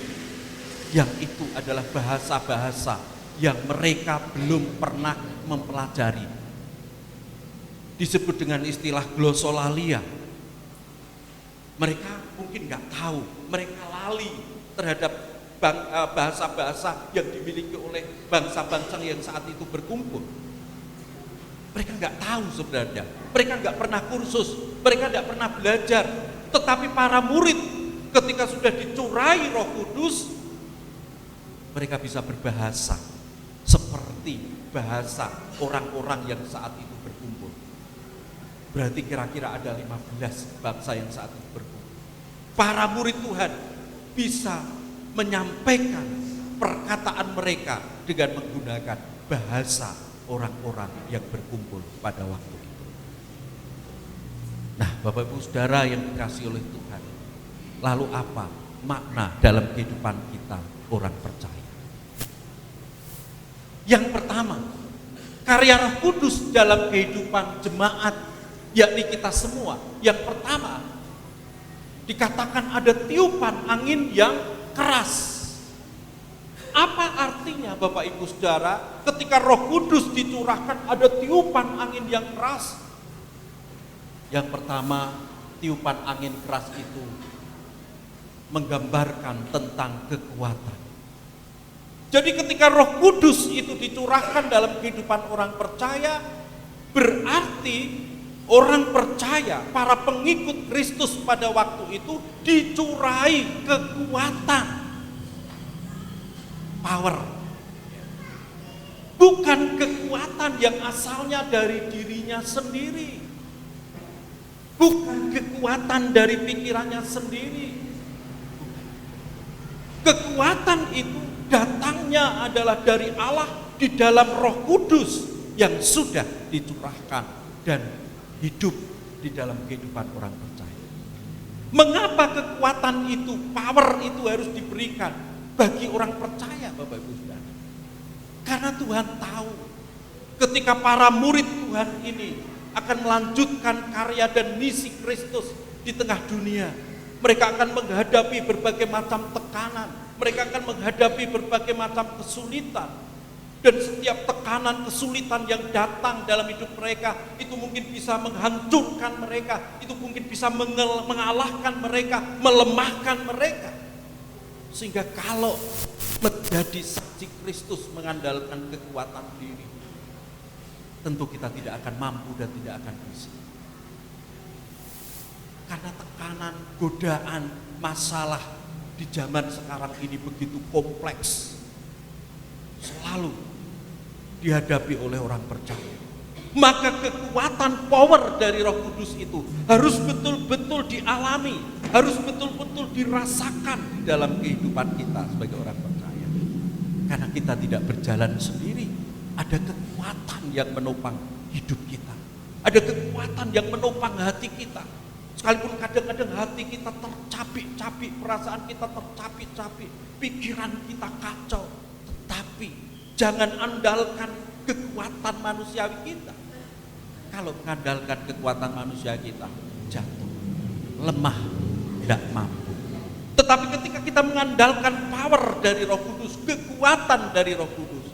Speaker 6: yang itu adalah bahasa-bahasa yang mereka belum pernah mempelajari. Disebut dengan istilah glosolalia. Mereka mungkin nggak tahu, mereka lali terhadap bahasa-bahasa yang dimiliki oleh bangsa-bangsa yang saat itu berkumpul. Mereka nggak tahu sebenarnya, mereka nggak pernah kursus, mereka nggak pernah belajar. Tetapi para murid ketika sudah dicurahi Roh Kudus, mereka bisa berbahasa seperti bahasa orang-orang yang saat itu berkumpul. Berarti kira-kira ada 15 bangsa yang saat itu berkumpul. Para murid Tuhan bisa menyampaikan perkataan mereka dengan menggunakan bahasa orang-orang yang berkumpul pada waktu itu. Nah, Bapak Ibu Saudara yang dikasihi oleh Tuhan, lalu apa makna dalam kehidupan kita orang percaya? Yang pertama, karya Roh Kudus dalam kehidupan jemaat, yakni kita semua. Yang pertama, dikatakan ada tiupan angin yang keras. Apa artinya Bapak Ibu Saudara ketika Roh Kudus dicurahkan ada tiupan angin yang keras? Yang pertama, tiupan angin keras itu menggambarkan tentang kekuatan. Jadi ketika Roh Kudus itu dicurahkan dalam kehidupan orang percaya, berarti orang percaya, para pengikut Kristus pada waktu itu dicurahi kekuatan, power. Bukan kekuatan yang asalnya dari dirinya sendiri, bukan kekuatan dari pikirannya sendiri. Kekuatan itu datangnya adalah dari Allah di dalam Roh Kudus yang sudah dicurahkan dan hidup di dalam kehidupan orang percaya. Mengapa kekuatan itu, power itu harus diberikan bagi orang percaya, Bapak Ibu Saudara? Karena Tuhan tahu ketika para murid Tuhan ini akan melanjutkan karya dan misi Kristus di tengah dunia, mereka akan menghadapi berbagai macam tekanan, mereka akan menghadapi berbagai macam kesulitan. Dan setiap tekanan, kesulitan yang datang dalam hidup mereka itu mungkin bisa menghancurkan mereka, itu mungkin bisa mengalahkan mereka, melemahkan mereka. Sehingga kalau menjadi saksi Kristus mengandalkan kekuatan diri, tentu kita tidak akan mampu dan tidak akan bisa. Karena tekanan, godaan, masalah di zaman sekarang ini begitu kompleks, selalu dihadapi oleh orang percaya. Maka kekuatan power dari Roh Kudus itu harus betul-betul dialami, harus betul-betul dirasakan di dalam kehidupan kita sebagai orang percaya. Karena kita tidak berjalan sendiri, ada kekuatan yang menopang hidup kita, ada kekuatan yang menopang hati kita. Sekalipun kadang-kadang hati kita tercapik-capik, perasaan kita tercapik-capik, pikiran kita kacau, tetapi jangan andalkan kekuatan manusiawi kita. Kalau mengandalkan kekuatan manusia kita, jatuh, lemah, tidak mampu. Tetapi ketika kita mengandalkan power dari Roh Kudus, kekuatan dari Roh Kudus,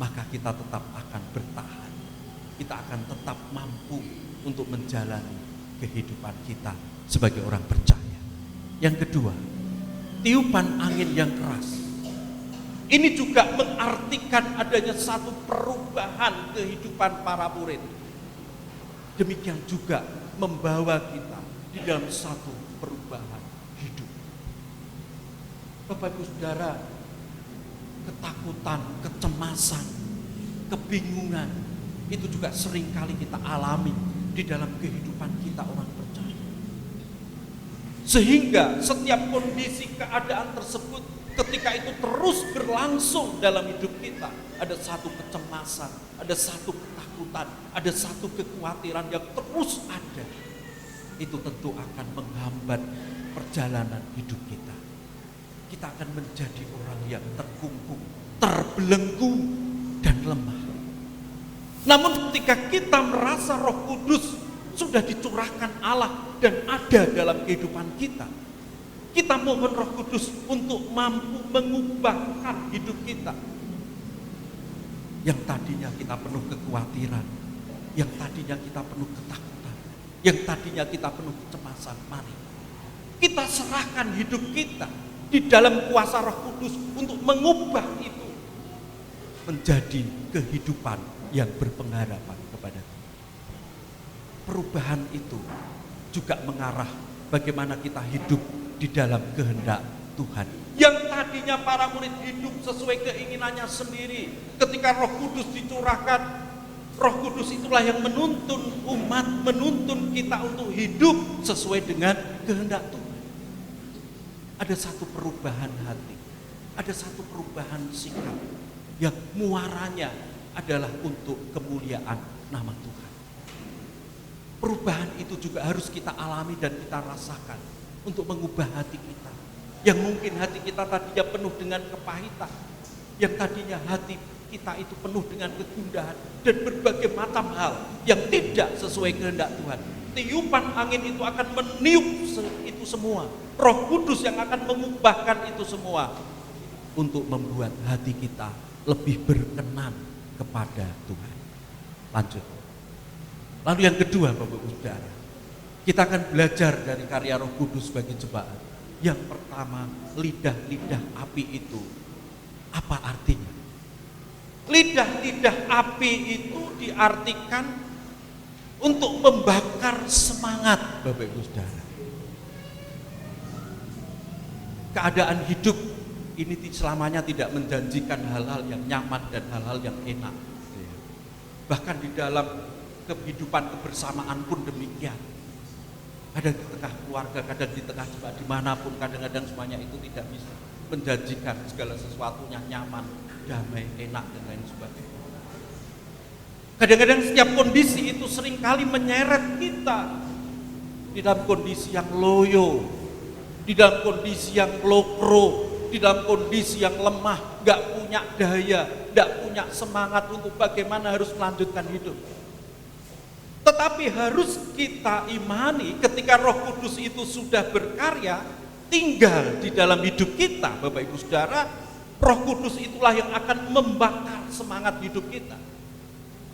Speaker 6: maka kita tetap akan bertahan. Kita akan tetap mampu untuk menjalani kehidupan kita sebagai orang percaya. Yang kedua, tiupan angin yang keras. Ini juga mengartikan adanya satu perubahan kehidupan para murid. Demikian juga membawa kita di dalam satu perubahan hidup. Bapak Ibu Saudara, ketakutan, kecemasan, kebingungan itu juga seringkali kita alami di dalam kehidupan kita orang percaya. Sehingga setiap kondisi keadaan tersebut ketika itu terus berlangsung dalam hidup kita, ada satu kecemasan, ada satu ketakutan, ada satu kekhawatiran yang terus ada. Itu tentu akan menghambat perjalanan hidup kita. Kita akan menjadi orang yang terkungkung, terbelenggu dan lemah. Namun ketika kita merasa Roh Kudus sudah dicurahkan Allah dan ada dalam kehidupan kita, kita mohon Roh Kudus untuk mampu mengubahkan hidup kita. Yang tadinya kita penuh kekhawatiran, yang tadinya kita penuh ketakutan, yang tadinya kita penuh kecemasan, mari kita serahkan hidup kita di dalam kuasa Roh Kudus untuk mengubah itu menjadi kehidupan yang berpengharapan kepada Tuhan. Perubahan itu juga mengarah bagaimana kita hidup di dalam kehendak Tuhan. Yang tadinya para murid hidup sesuai keinginannya sendiri, ketika Roh Kudus dicurahkan, Roh Kudus itulah yang menuntun umat, menuntun kita untuk hidup sesuai dengan kehendak Tuhan. Ada satu perubahan hati, ada satu perubahan sikap yang muaranya adalah untuk kemuliaan nama Tuhan. Perubahan itu juga harus kita alami dan kita rasakan untuk mengubah hati kita. Yang mungkin hati kita tadinya penuh dengan kepahitan, yang tadinya hati kita itu penuh dengan kegundahan dan berbagai macam hal yang tidak sesuai kehendak Tuhan. Tiupan angin itu akan meniup itu semua. Roh Kudus yang akan mengubahkan itu semua untuk membuat hati kita lebih berkenan kepada Tuhan. Lanjut. Lalu yang kedua, Bapak Ibu Saudara, kita akan belajar dari karya Roh Kudus bagi jemaat. Yang pertama, lidah-lidah api itu apa artinya? Lidah-lidah api itu diartikan untuk membakar semangat, Bapak Ibu Saudara. Keadaan hidup ini selamanya tidak menjanjikan hal-hal yang nyaman dan hal-hal yang enak. Bahkan di dalam kehidupan kebersamaan pun demikian. Kadang di tengah keluarga, kadang di tengah jemaat, dimanapun, kadang-kadang semuanya itu tidak bisa menjanjikan segala sesuatunya nyaman, damai, enak, dan lain sebagainya. Kadang-kadang setiap kondisi itu seringkali menyeret kita di dalam kondisi yang loyo, di dalam kondisi yang lokro, di dalam kondisi yang lemah, gak punya daya, gak punya semangat untuk bagaimana harus melanjutkan hidup. Tetapi harus kita imani ketika Roh Kudus itu sudah berkarya, tinggal di dalam hidup kita, Bapak Ibu Saudara, Roh Kudus itulah yang akan membakar semangat hidup kita.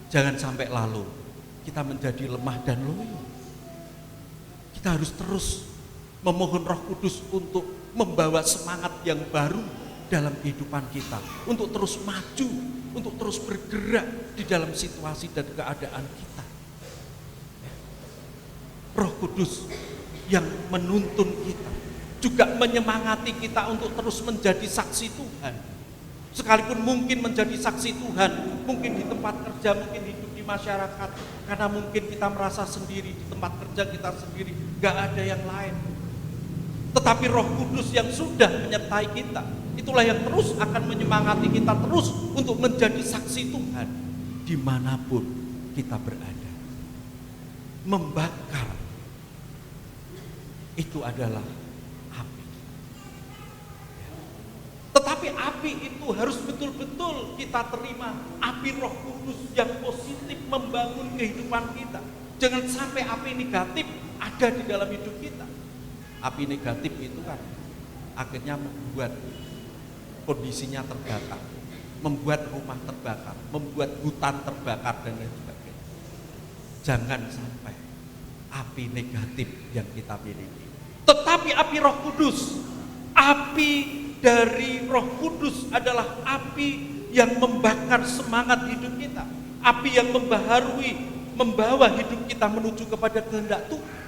Speaker 6: Jangan sampai lalu kita menjadi lemah dan loyo. Kita harus terus memohon Roh Kudus untuk membawa semangat yang baru, dalam kehidupan kita untuk terus maju, untuk terus bergerak di dalam situasi dan keadaan kita. Roh Kudus yang menuntun kita, juga menyemangati kita untuk terus menjadi saksi Tuhan. Sekalipun mungkin menjadi saksi Tuhan, mungkin di tempat kerja, mungkin hidup di masyarakat, karena mungkin kita merasa sendiri, di tempat kerja kita sendiri, gak ada yang lain. Tetapi Roh Kudus yang sudah menyertai kita, itulah yang terus akan menyemangati kita terus untuk menjadi saksi Tuhan dimanapun kita berada. Membakar itu adalah api. Tetapi api itu harus betul-betul kita terima, api Roh Kudus yang positif membangun kehidupan kita. Jangan sampai api negatif ada di dalam hidup kita. Api negatif itu kan akhirnya membuat kondisinya terbakar, membuat rumah terbakar, membuat hutan terbakar dan lain sebagainya. Jangan sampai api negatif yang kita miliki. Tetapi api Roh Kudus, api dari Roh Kudus adalah api yang membakar semangat hidup kita, api yang membaharui, membawa hidup kita menuju kepada kehendak Tuhan.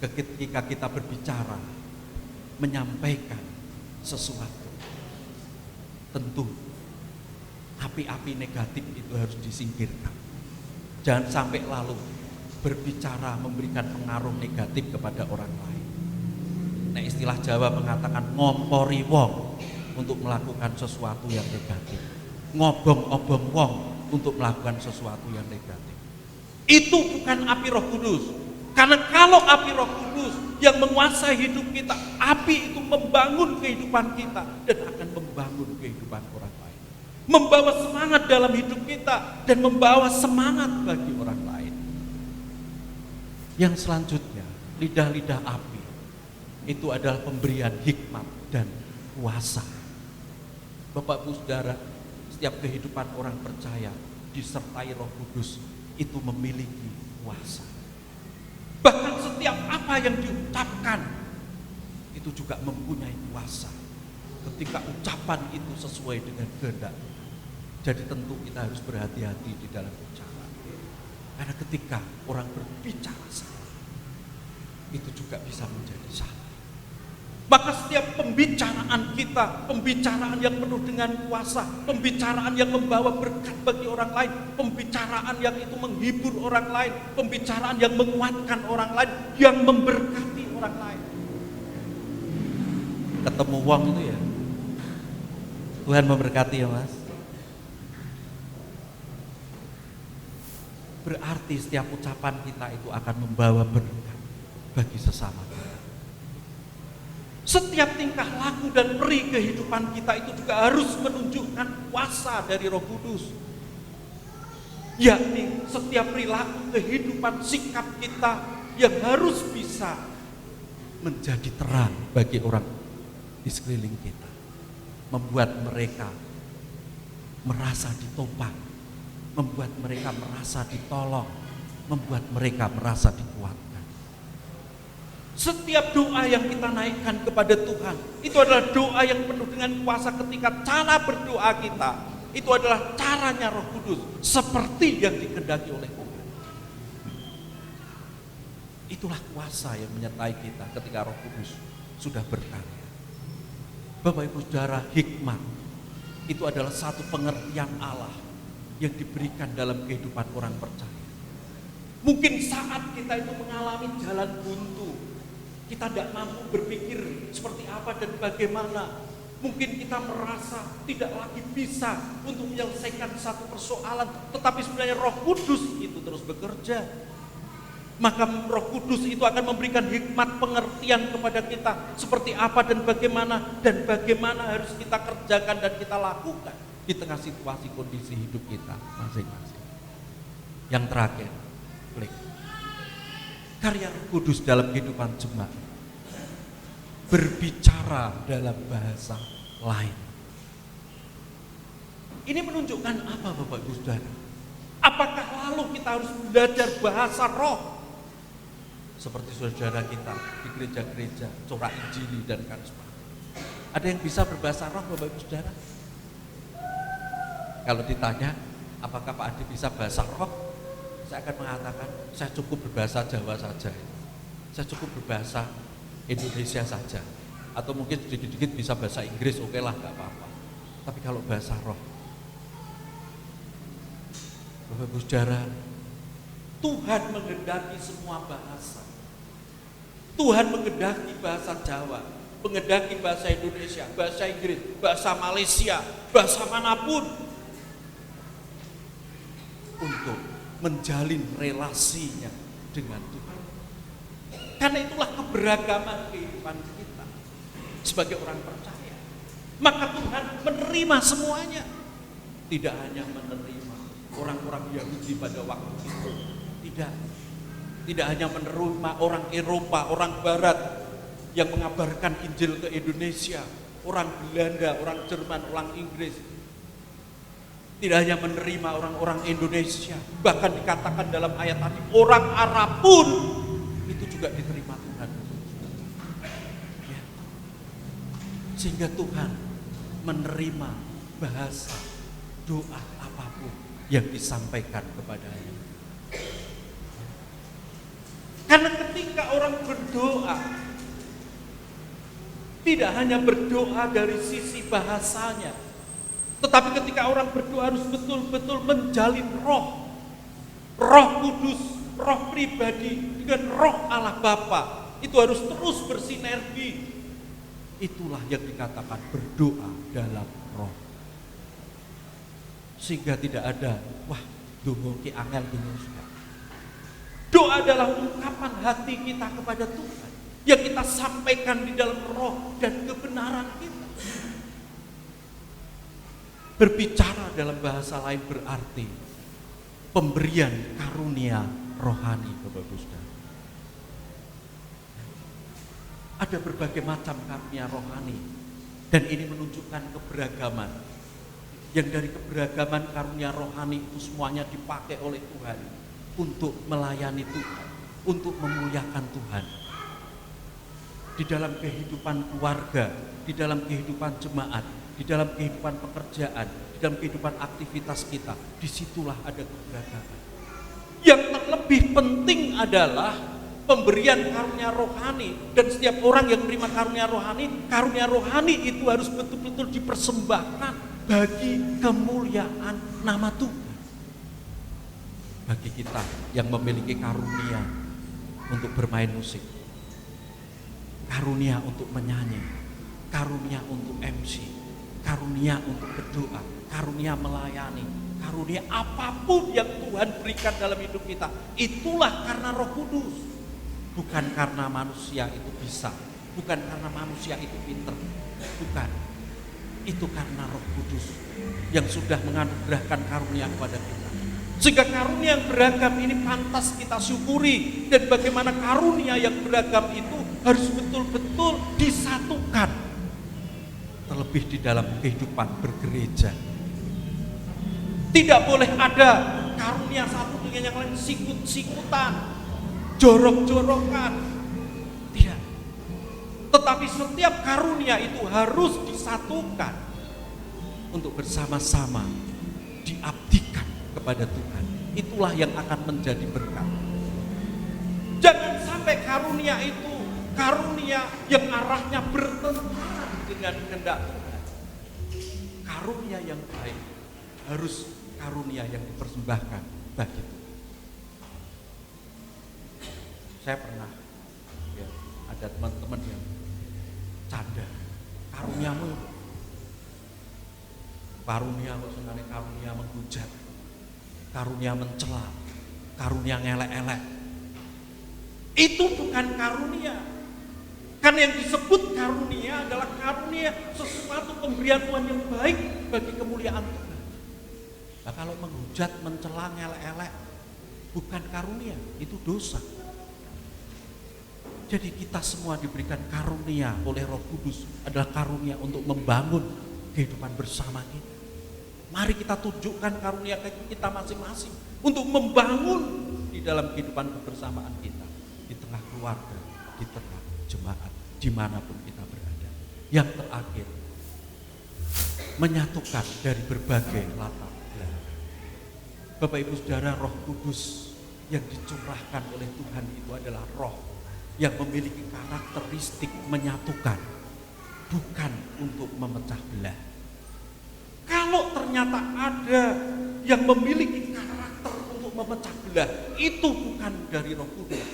Speaker 6: Ketika kita berbicara, menyampaikan sesuatu, tentu api-api negatif itu harus disingkirkan. Jangan sampai lalu berbicara memberikan pengaruh negatif kepada orang lain. Nah, istilah Jawa mengatakan ngompori wong untuk melakukan sesuatu yang negatif, ngobong-obong wong untuk melakukan sesuatu yang negatif. Itu bukan api Roh Kudus. Karena kalau api Roh Kudus yang menguasai hidup kita, api itu membangun kehidupan kita dan akan membangun kehidupan orang lain, membawa semangat dalam hidup kita dan membawa semangat bagi orang lain. Yang selanjutnya, lidah-lidah api itu adalah pemberian hikmat dan kuasa. Bapak Ibu Saudara, setiap kehidupan orang percaya disertai Roh Kudus itu memiliki kuasa. Bahkan setiap apa yang diucapkan itu juga mempunyai kuasa ketika ucapan itu sesuai dengan kehendak. Jadi tentu kita harus berhati-hati di dalam ucapan. Karena ketika orang berbicara salah, itu juga bisa menjadi salah. Maka setiap pembicaraan kita, pembicaraan yang penuh dengan kuasa, pembicaraan yang membawa berkat bagi orang lain, pembicaraan yang itu menghibur orang lain, pembicaraan yang menguatkan orang lain, yang memberkati orang lain. Ketemu wong itu ya, Tuhan memberkati ya Mas. Berarti setiap ucapan kita itu akan membawa berkat bagi sesama kita. Setiap tingkah laku dan peri kehidupan kita itu juga harus menunjukkan kuasa dari Roh Kudus. Yakni setiap perilaku kehidupan sikap kita yang harus bisa menjadi terang bagi orang di sekeliling kita. Membuat mereka merasa ditopang, membuat mereka merasa ditolong, membuat mereka merasa dikuatkan. Setiap doa yang kita naikkan kepada Tuhan, itu adalah doa yang penuh dengan kuasa ketika cara berdoa kita, itu adalah caranya Roh Kudus, seperti yang dikehendaki oleh Tuhan. Itulah kuasa yang menyertai kita ketika Roh Kudus sudah berkarya. Bapak Ibu Saudara, hikmat itu adalah satu pengertian Allah yang diberikan dalam kehidupan orang percaya. Mungkin saat kita itu mengalami jalan buntu, kita tidak mampu berpikir seperti apa dan bagaimana. Mungkin kita merasa tidak lagi bisa untuk menyelesaikan satu persoalan, tetapi sebenarnya Roh Kudus itu terus bekerja. Maka Roh Kudus itu akan memberikan hikmat pengertian kepada kita seperti apa dan bagaimana harus kita kerjakan dan kita lakukan di tengah situasi kondisi hidup kita masing-masing. Yang terakhir, klik. Karya Roh Kudus dalam kehidupan jemaat, berbicara dalam bahasa lain. Ini menunjukkan apa Bapak Ibu Saudara? Apakah lalu kita harus belajar bahasa roh? Seperti saudara kita di gereja-gereja, corak Injili dan Karisma. Ada yang bisa berbahasa roh Bapak Ibu Saudara? Kalau ditanya, apakah Pak Adi bisa bahasa roh? Saya akan mengatakan, saya cukup berbahasa Jawa saja. Saya cukup berbahasa Indonesia saja. Atau mungkin sedikit-sedikit bisa bahasa Inggris, oke lah, gak apa-apa. Tapi kalau bahasa roh, Bapak Ibu Saudara, Tuhan menghendaki semua bahasa. Tuhan menghendaki bahasa Jawa, menghendaki bahasa Indonesia, bahasa Inggris, bahasa Malaysia, bahasa manapun, untuk menjalin relasinya dengan Tuhan. Karena itulah keberagaman kehidupan kita sebagai orang percaya. Maka Tuhan menerima semuanya. Tidak hanya menerima orang-orang Yahudi pada waktu itu. Tidak hanya menerima orang Eropa, orang Barat yang mengabarkan Injil ke Indonesia, orang Belanda, orang Jerman, orang Inggris. Tidak hanya menerima orang-orang Indonesia, bahkan dikatakan dalam ayat tadi, orang Arab pun itu juga diterima Tuhan. Ya. Sehingga Tuhan menerima bahasa, doa apapun yang disampaikan kepadanya. Karena ketika orang berdoa, tidak hanya berdoa dari sisi bahasanya, tetapi ketika orang berdoa harus betul-betul menjalin roh kudus, roh pribadi dengan roh Allah Bapa. Itu harus terus bersinergi. Itulah yang dikatakan berdoa dalam roh. Sehingga tidak ada, wah, dongo ki angel dongo. Doa adalah ungkapan hati kita kepada Tuhan yang kita sampaikan di dalam roh dan kebenaran kita. Berbicara dalam bahasa lain berarti pemberian karunia rohani, Bapak Ibu Saudara. Ada berbagai macam karunia rohani dan ini menunjukkan keberagaman. Yang dari keberagaman karunia rohani itu semuanya dipakai oleh Tuhan untuk melayani Tuhan, untuk memuliakan Tuhan. Di dalam kehidupan keluarga, di dalam kehidupan jemaat, di dalam kehidupan pekerjaan, di dalam kehidupan aktivitas kita, disitulah ada keberagaman. Yang terlebih penting adalah pemberian karunia rohani, dan setiap orang yang menerima karunia rohani itu harus betul-betul dipersembahkan bagi kemuliaan nama Tuhan. Bagi kita yang memiliki karunia untuk bermain musik, karunia untuk menyanyi, karunia untuk MC, karunia untuk berdoa, karunia melayani, karunia apapun yang Tuhan berikan dalam hidup kita, itulah karena Roh Kudus. Bukan karena manusia itu bisa, bukan karena manusia itu pinter, bukan. Itu karena Roh Kudus yang sudah menganugerahkan karunia kepada kita. Sehingga karunia yang beragam ini pantas kita syukuri, dan bagaimana karunia yang beragam itu harus betul-betul disatukan. Terlebih di dalam kehidupan bergereja. Tidak boleh ada karunia satu dengan yang lain sikut-sikutan, jorok-jorokan. Tidak. Tetapi setiap karunia itu harus disatukan untuk bersama-sama diabdikan kepada Tuhan. Itulah yang akan menjadi berkat. Jangan sampai karunia itu karunia yang arahnya bertentangan dengan kehendak Tuhan. Karunia yang baik harus karunia yang dipersembahkan bagi Tuhan. Saya pernah ya, ada teman-teman yang canda, karuniamu karunia kok sengaja karunia menghujat, karunia mencela, karunia ngelek-elek. Itu bukan karunia. Karena yang disebut karunia adalah karunia sesuatu pemberian Tuhan yang baik bagi kemuliaan Tuhan. Nah, kalau menghujat, mencela, ngelek-elek bukan karunia, itu dosa. Jadi kita semua diberikan karunia oleh Roh Kudus, adalah karunia untuk membangun kehidupan bersama kita. Mari kita tunjukkan karunia kita masing-masing untuk membangun di dalam kehidupan kebersamaan kita, di tengah keluarga, di tengah jemaat, dimanapun kita berada. Yang terakhir, menyatukan dari berbagai latar belakang. Bapak Ibu Saudara, Roh Kudus yang dicurahkan oleh Tuhan itu adalah roh yang memiliki karakteristik menyatukan, bukan untuk memecah belah. Kalau ternyata ada yang memiliki karakter untuk memecah belah, itu bukan dari Roh Kudus.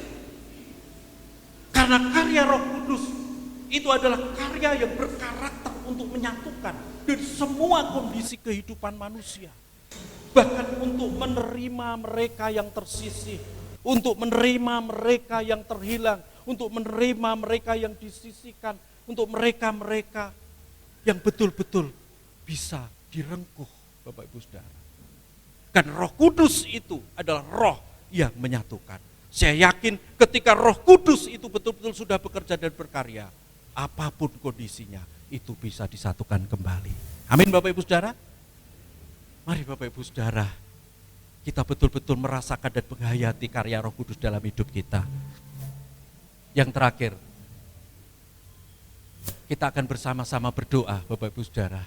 Speaker 6: Karena karya Roh Kudus itu adalah karya yang berkarakter untuk menyatukan dari semua kondisi kehidupan manusia. Bahkan untuk menerima mereka yang tersisih, untuk menerima mereka yang terhilang, untuk menerima mereka yang disisihkan, untuk mereka-mereka yang betul-betul bisa direngkuh, Bapak Ibu Saudara. Dan Roh Kudus itu adalah roh yang menyatukan. Saya yakin ketika Roh Kudus itu betul-betul sudah bekerja dan berkarya, apapun kondisinya itu bisa disatukan kembali. Amin Bapak Ibu Saudara. Mari Bapak Ibu Saudara, kita betul-betul merasakan dan menghayati karya Roh Kudus dalam hidup kita. Yang terakhir, kita akan bersama-sama berdoa Bapak Ibu Saudara.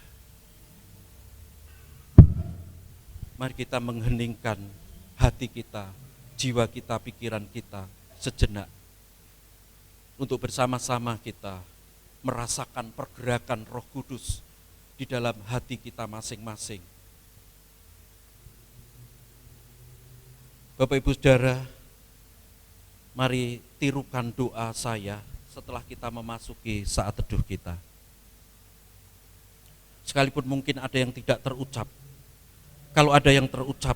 Speaker 6: Mari kita mengheningkan hati kita, jiwa kita, pikiran kita sejenak. Untuk bersama-sama kita merasakan pergerakan Roh Kudus di dalam hati kita masing-masing. Bapak Ibu Saudara, mari tirukan doa saya setelah kita memasuki saat teduh kita. Sekalipun mungkin ada yang tidak terucap, kalau ada yang terucap,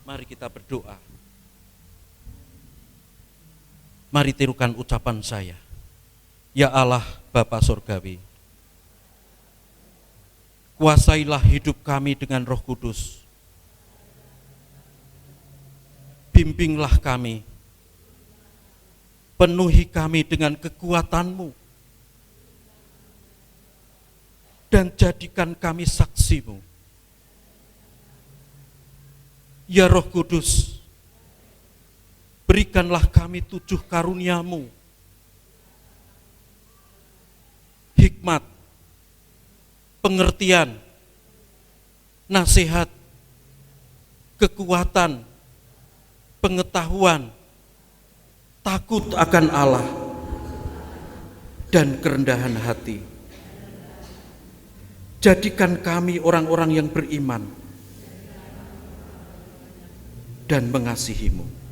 Speaker 6: mari kita berdoa. Mari tirukan ucapan saya. Ya Allah Bapa Surgawi, kuasailah hidup kami dengan Roh Kudus. Bimbinglah kami, penuhi kami dengan kekuatan-Mu, dan jadikan kami saksi-Mu. Ya Roh Kudus, berikanlah kami 7 karunia-Mu, hikmat, pengertian, nasihat, kekuatan, pengetahuan, takut akan Allah, dan kerendahan hati. Jadikan kami orang-orang yang beriman dan mengasihi-Mu.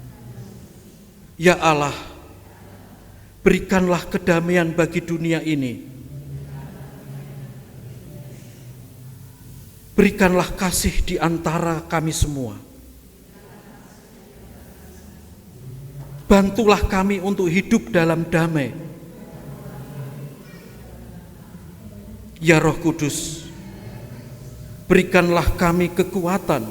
Speaker 6: Ya Allah, berikanlah kedamaian bagi dunia ini. Berikanlah kasih di antara kami semua. Bantulah kami untuk hidup dalam damai. Ya Roh Kudus, berikanlah kami kekuatan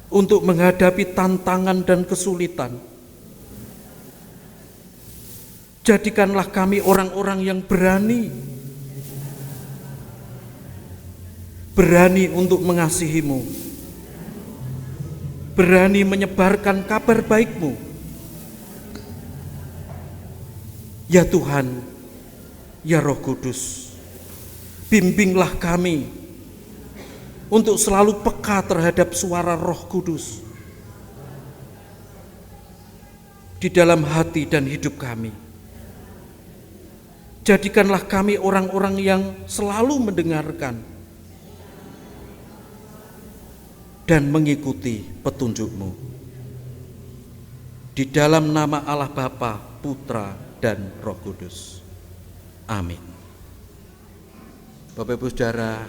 Speaker 6: untuk menghadapi tantangan dan kesulitan. Jadikanlah kami orang-orang yang berani untuk mengasihi-Mu, berani menyebarkan kabar baik-Mu. Ya Tuhan, ya Roh Kudus, bimbinglah kami untuk selalu peka terhadap suara Roh Kudus di dalam hati dan hidup kami. Jadikanlah kami orang-orang yang selalu mendengarkan dan mengikuti petunjuk-Mu. Di dalam nama Allah Bapa, Putra, dan Roh Kudus. Amin. Bapak Ibu Saudara,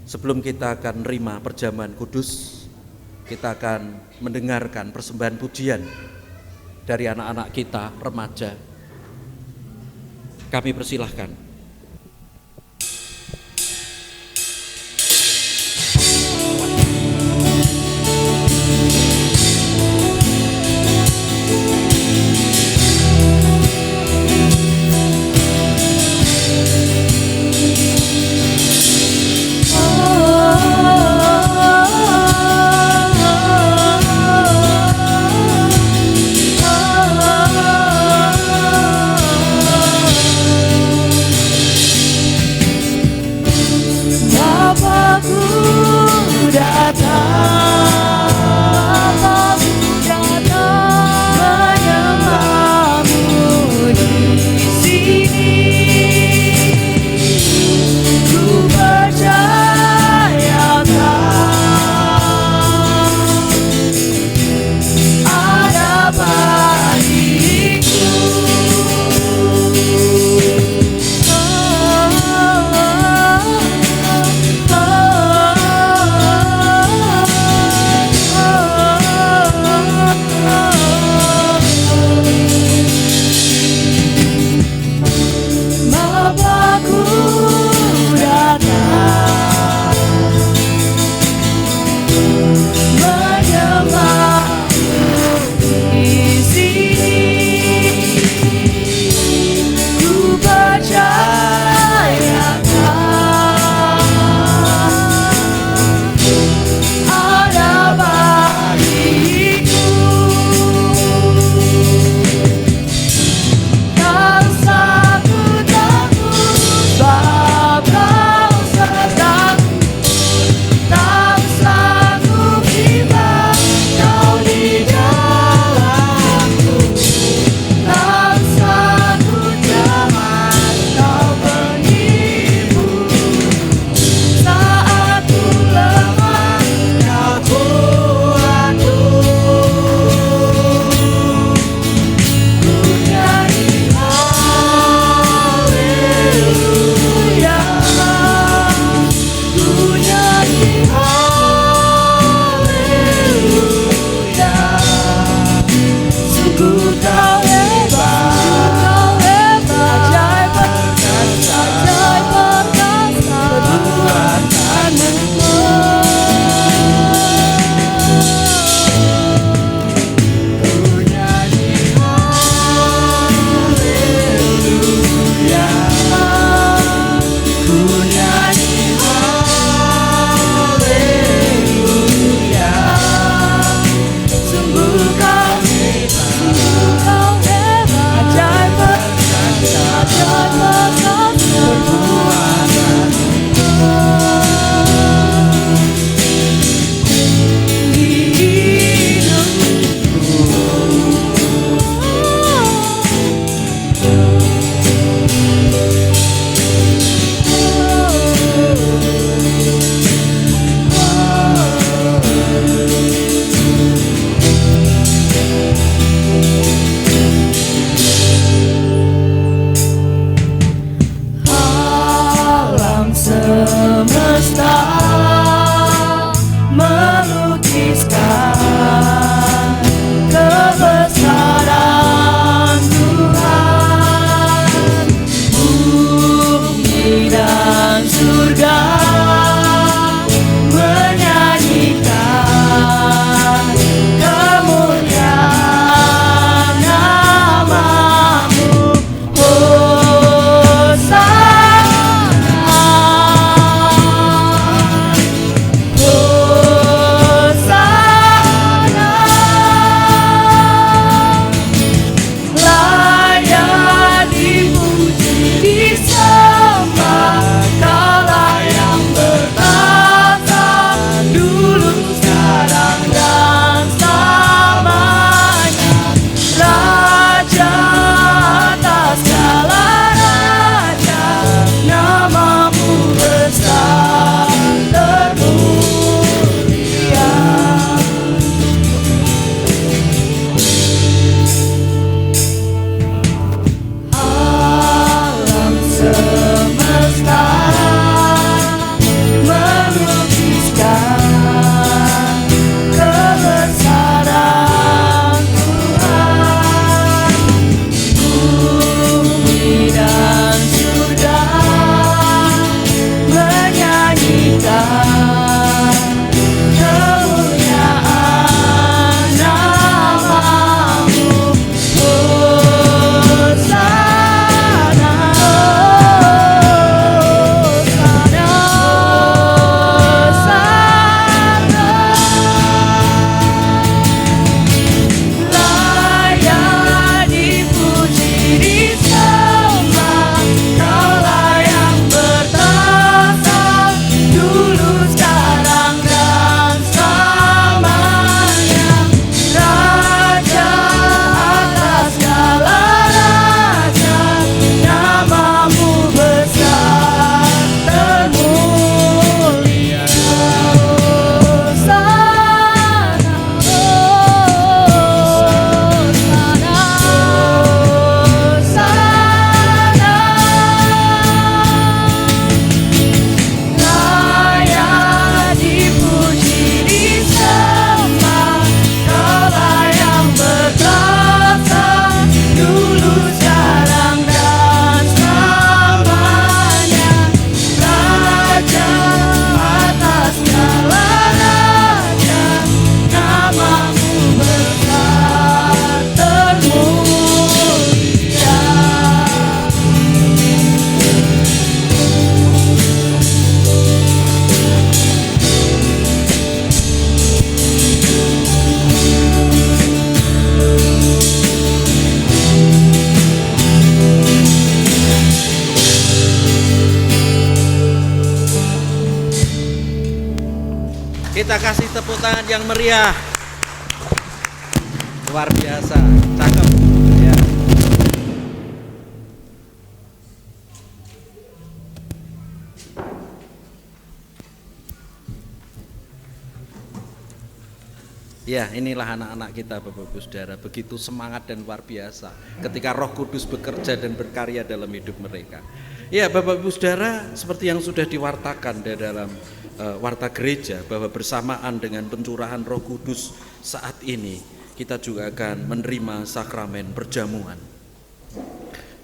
Speaker 6: sebelum kita akan menerima perjamuan kudus, kita akan mendengarkan persembahan pujian dari anak-anak kita, remaja. Kami persilahkan.
Speaker 7: Oh semesta melukiskan kebesaran Tuhan. Bumi dan surga menyanyikan kemuliaan namamu. Hosana, Hosana, Hosana. Layak dipuji disembah, Kaulah yang bertahta dulu, sekarang dan selamanya. Raja atas segala raja, namamu besar termulia. Hosana, Hosana, Hosana. Layak dipuji disembah, Kaulah yang bertahta dulu, sekarang dan selamanya. Raja atas segala raja, namamu besar termulia.
Speaker 6: Kita kasih tepuk tangan yang meriah. Luar biasa, cakep ya. Ya, inilah anak-anak kita Bapak Ibu Saudara, begitu semangat dan luar biasa ketika Roh Kudus bekerja dan berkarya dalam hidup mereka. Ya, Bapak Ibu Saudara, seperti yang sudah diwartakan di dalam warta gereja, bahwa bersamaan dengan pencurahan Roh Kudus saat ini kita juga akan menerima sakramen perjamuan.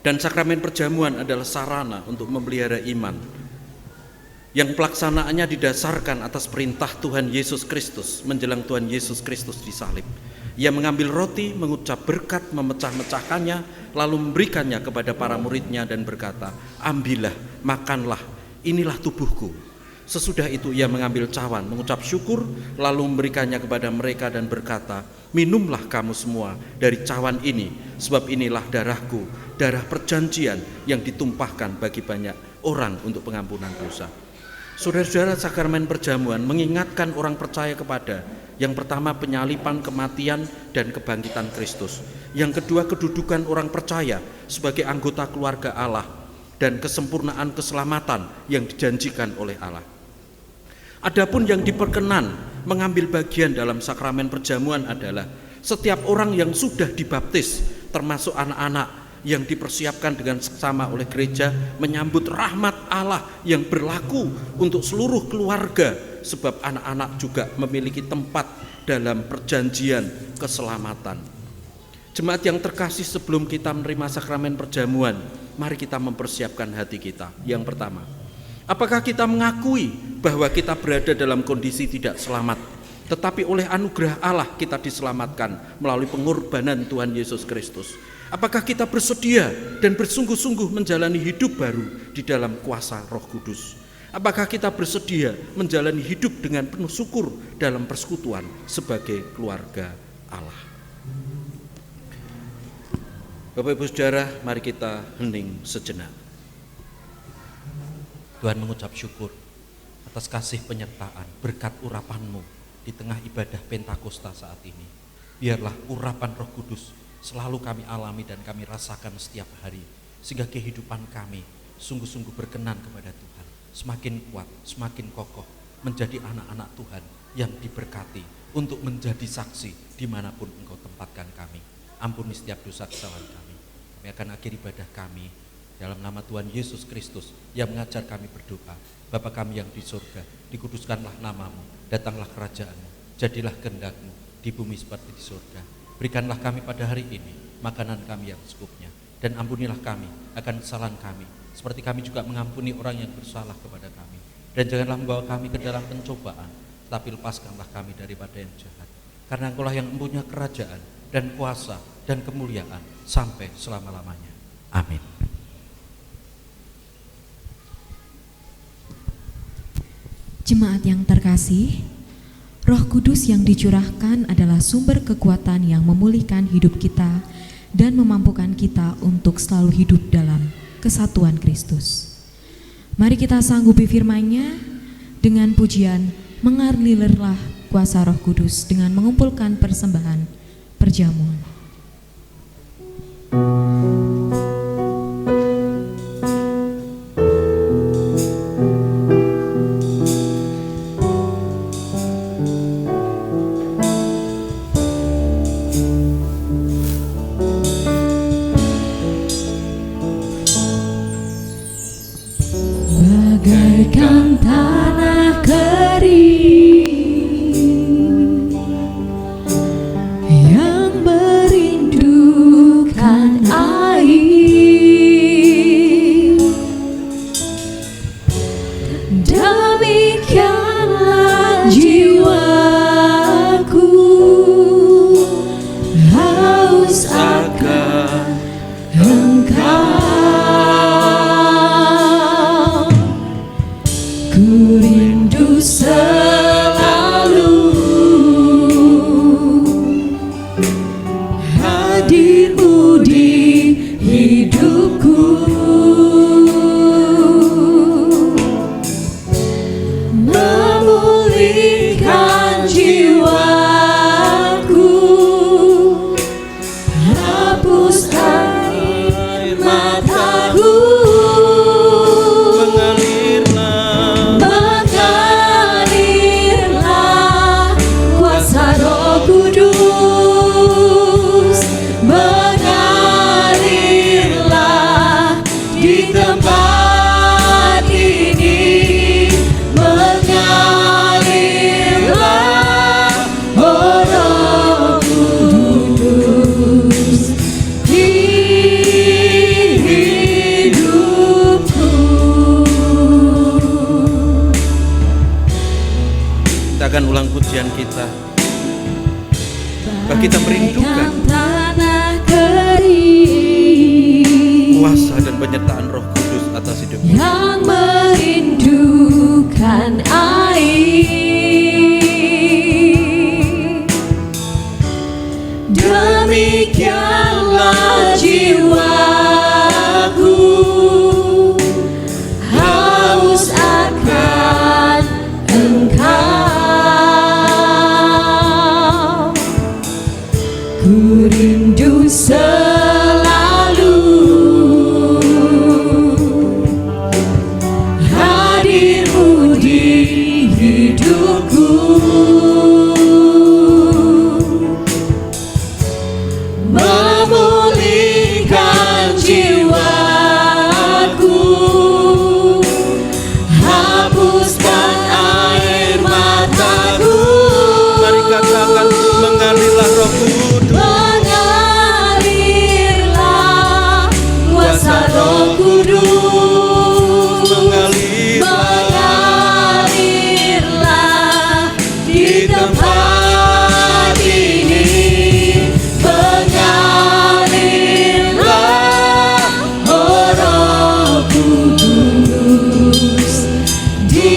Speaker 6: Dan sakramen perjamuan adalah sarana untuk memelihara iman yang pelaksanaannya didasarkan atas perintah Tuhan Yesus Kristus menjelang Tuhan Yesus Kristus disalib. Ia mengambil roti, mengucap berkat, memecah-mecahkannya, lalu memberikannya kepada para muridnya dan berkata, "Ambillah, makanlah, inilah tubuhku." Sesudah itu ia mengambil cawan, mengucap syukur, lalu memberikannya kepada mereka dan berkata, "Minumlah kamu semua dari cawan ini, sebab inilah darahku, darah perjanjian yang ditumpahkan bagi banyak orang untuk pengampunan dosa." Saudara-saudara, sakramen perjamuan mengingatkan orang percaya kepada yang pertama penyaliban, kematian, dan kebangkitan Kristus. Yang kedua kedudukan orang percaya sebagai anggota keluarga Allah dan kesempurnaan keselamatan yang dijanjikan oleh Allah. Adapun yang diperkenan mengambil bagian dalam sakramen perjamuan adalah setiap orang yang sudah dibaptis, termasuk anak-anak yang dipersiapkan dengan seksama oleh gereja, menyambut rahmat Allah yang berlaku untuk seluruh keluarga, sebab anak-anak juga memiliki tempat dalam perjanjian keselamatan. Jemaat yang terkasih, sebelum kita menerima sakramen perjamuan, mari kita mempersiapkan hati kita. Yang pertama, apakah kita mengakui bahwa kita berada dalam kondisi tidak selamat, tetapi oleh anugerah Allah kita diselamatkan melalui pengorbanan Tuhan Yesus Kristus? Apakah kita bersedia dan bersungguh-sungguh menjalani hidup baru di dalam kuasa Roh Kudus? Apakah kita bersedia menjalani hidup dengan penuh syukur dalam persekutuan sebagai keluarga Allah? Bapak Ibu Saudara, mari kita hening sejenak. Tuhan mengucap syukur atas kasih penyertaan, berkat urapan-Mu di tengah ibadah Pentakosta saat ini. Biarlah urapan Roh Kudus selalu kami alami dan kami rasakan setiap hari, sehingga kehidupan kami sungguh-sungguh berkenan kepada Tuhan, semakin kuat, semakin kokoh, menjadi anak-anak Tuhan yang diberkati untuk menjadi saksi dimanapun Engkau tempatkan kami. Ampuni setiap dosa kesalahan kami. Kami akan akhiri ibadah kami Dalam nama Tuhan Yesus Kristus yang mengajar kami berdoa. Bapa kami yang di surga, dikuduskanlah namamu, datanglah kerajaanmu, jadilah kehendak-mu di bumi seperti di surga. Berikanlah kami pada hari ini makanan kami yang secukupnya, dan ampunilah kami akan kesalahan kami, seperti kami juga mengampuni orang yang bersalah kepada kami. Dan janganlah membawa kami ke dalam pencobaan, tapi lepaskanlah kami daripada yang jahat. Karena Engkaulah yang mempunyai kerajaan dan kuasa dan kemuliaan sampai selama-lamanya. Amin.
Speaker 3: Jemaat yang terkasih, Roh Kudus yang dicurahkan adalah sumber kekuatan yang memulihkan hidup kita dan memampukan kita untuk selalu hidup dalam kesatuan Kristus. Mari kita sanggupi firman-Nya dengan pujian "Mengalirlah kuasa Roh Kudus" dengan mengumpulkan persembahan perjamuan.
Speaker 7: Bagaikan tanah kering yang merindukan air, demikianlah jiwaku haus akan Engkau. Ku rindu selalu hadir-Mu di hidupku, memulihkan jiwaku, hapus air mataku.
Speaker 2: Akan ulang pujian kita, bahwa kita merindukan kuasa dan penyertaan Roh Kudus atas hidup kita.
Speaker 7: Yang merindukan air, demikianlah jiwaku haus akan Engkau. Ku rindu selalu hadir-Mu di hidupku, memulihkan jiwaku, hapuskan air mataku.
Speaker 2: Mari katakan, mengalirlah Roh Kudus.
Speaker 7: Mengalirlah kuasa Roh Kudus, mengalirlah di tempat ini, mengalirlah oh Roh Kudus di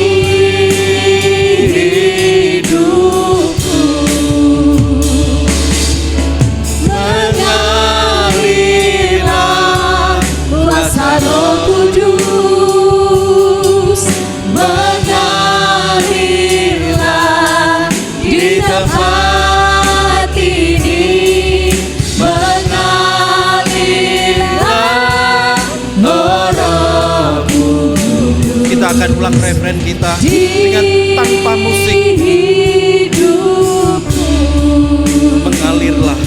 Speaker 7: hidupku. Mengalirlah kuasa Roh Kudus, mengalirlah di tempat ini, mengalirlah oh Roh Kudus.
Speaker 2: Kita akan ulang referen kita dengan tanpa musik.
Speaker 7: Hidupku,
Speaker 2: Mengalirlah.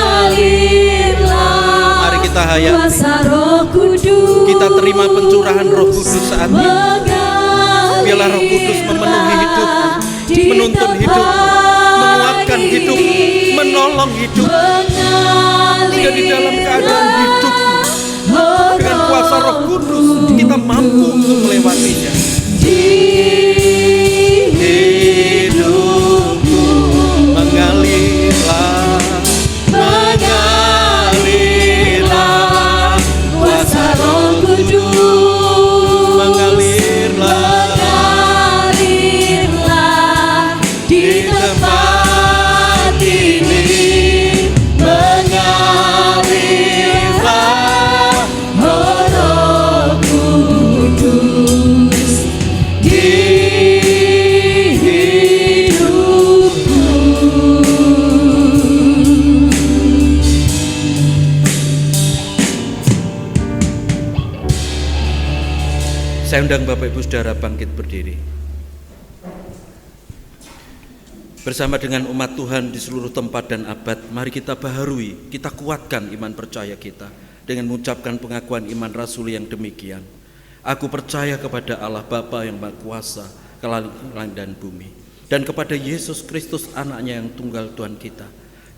Speaker 7: mengalirlah
Speaker 2: Mari kita hayati
Speaker 7: Roh Kudus
Speaker 2: Kita terima pencurahan Roh Kudus saat ini. Biarlah Roh Kudus memenuhi hidup, menuntun hidup, menguatkan hidup, menolong hidup. Jika di dalam keadaan hidup dengan kuasa Roh Kudus kita mampu untuk melewatinya. Hidupku mengalirlah, mengalirlah
Speaker 7: kuasa Roh Kudus mengalirlah di tempat ini, mengalirlah Roh Kudus di hidupku.
Speaker 2: Saya undang Bapak Ibu Saudara bangkit berdiri. Bersama dengan umat Tuhan di seluruh tempat dan abad, mari kita baharui, kita kuatkan iman percaya kita dengan mengucapkan pengakuan iman rasuli yang demikian. Aku percaya kepada Allah Bapa yang Maha Kuasa, ke langit dan bumi, dan kepada Yesus Kristus anaknya yang tunggal Tuhan kita,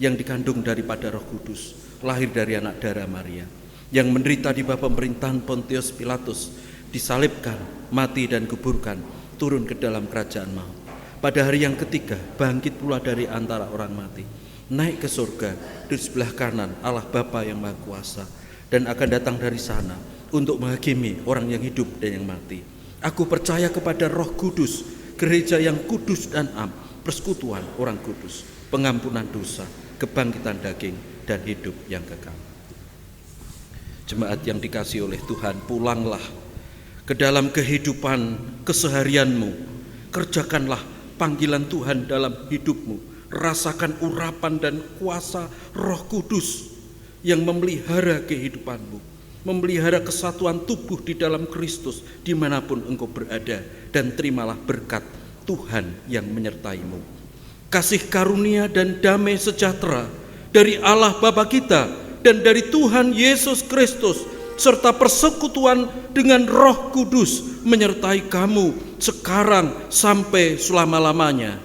Speaker 2: yang dikandung daripada Roh Kudus, lahir dari anak darah Maria, yang menderita di bawah pemerintahan Pontius Pilatus, disalibkan, mati dan kuburkan, turun ke dalam kerajaan maut. Pada hari yang ketiga bangkit pula dari antara orang mati, naik ke surga di sebelah kanan Allah Bapa yang Maha Kuasa, dan akan datang dari sana untuk menghakimi orang yang hidup dan yang mati. Aku percaya kepada Roh Kudus, gereja yang kudus dan am, persekutuan orang kudus, pengampunan dosa, kebangkitan daging, dan hidup yang kekal. Jemaat yang dikasihi oleh Tuhan, pulanglah ke dalam kehidupan keseharianmu. Kerjakanlah panggilan Tuhan dalam hidupmu. Rasakan urapan dan kuasa Roh Kudus yang memelihara kehidupanmu, memelihara kesatuan tubuh di dalam Kristus dimanapun engkau berada, dan terimalah berkat Tuhan yang menyertaimu. Kasih karunia dan damai sejahtera dari Allah Bapa kita dan dari Tuhan Yesus Kristus serta persekutuan dengan Roh Kudus menyertai kamu sekarang sampai selama-lamanya.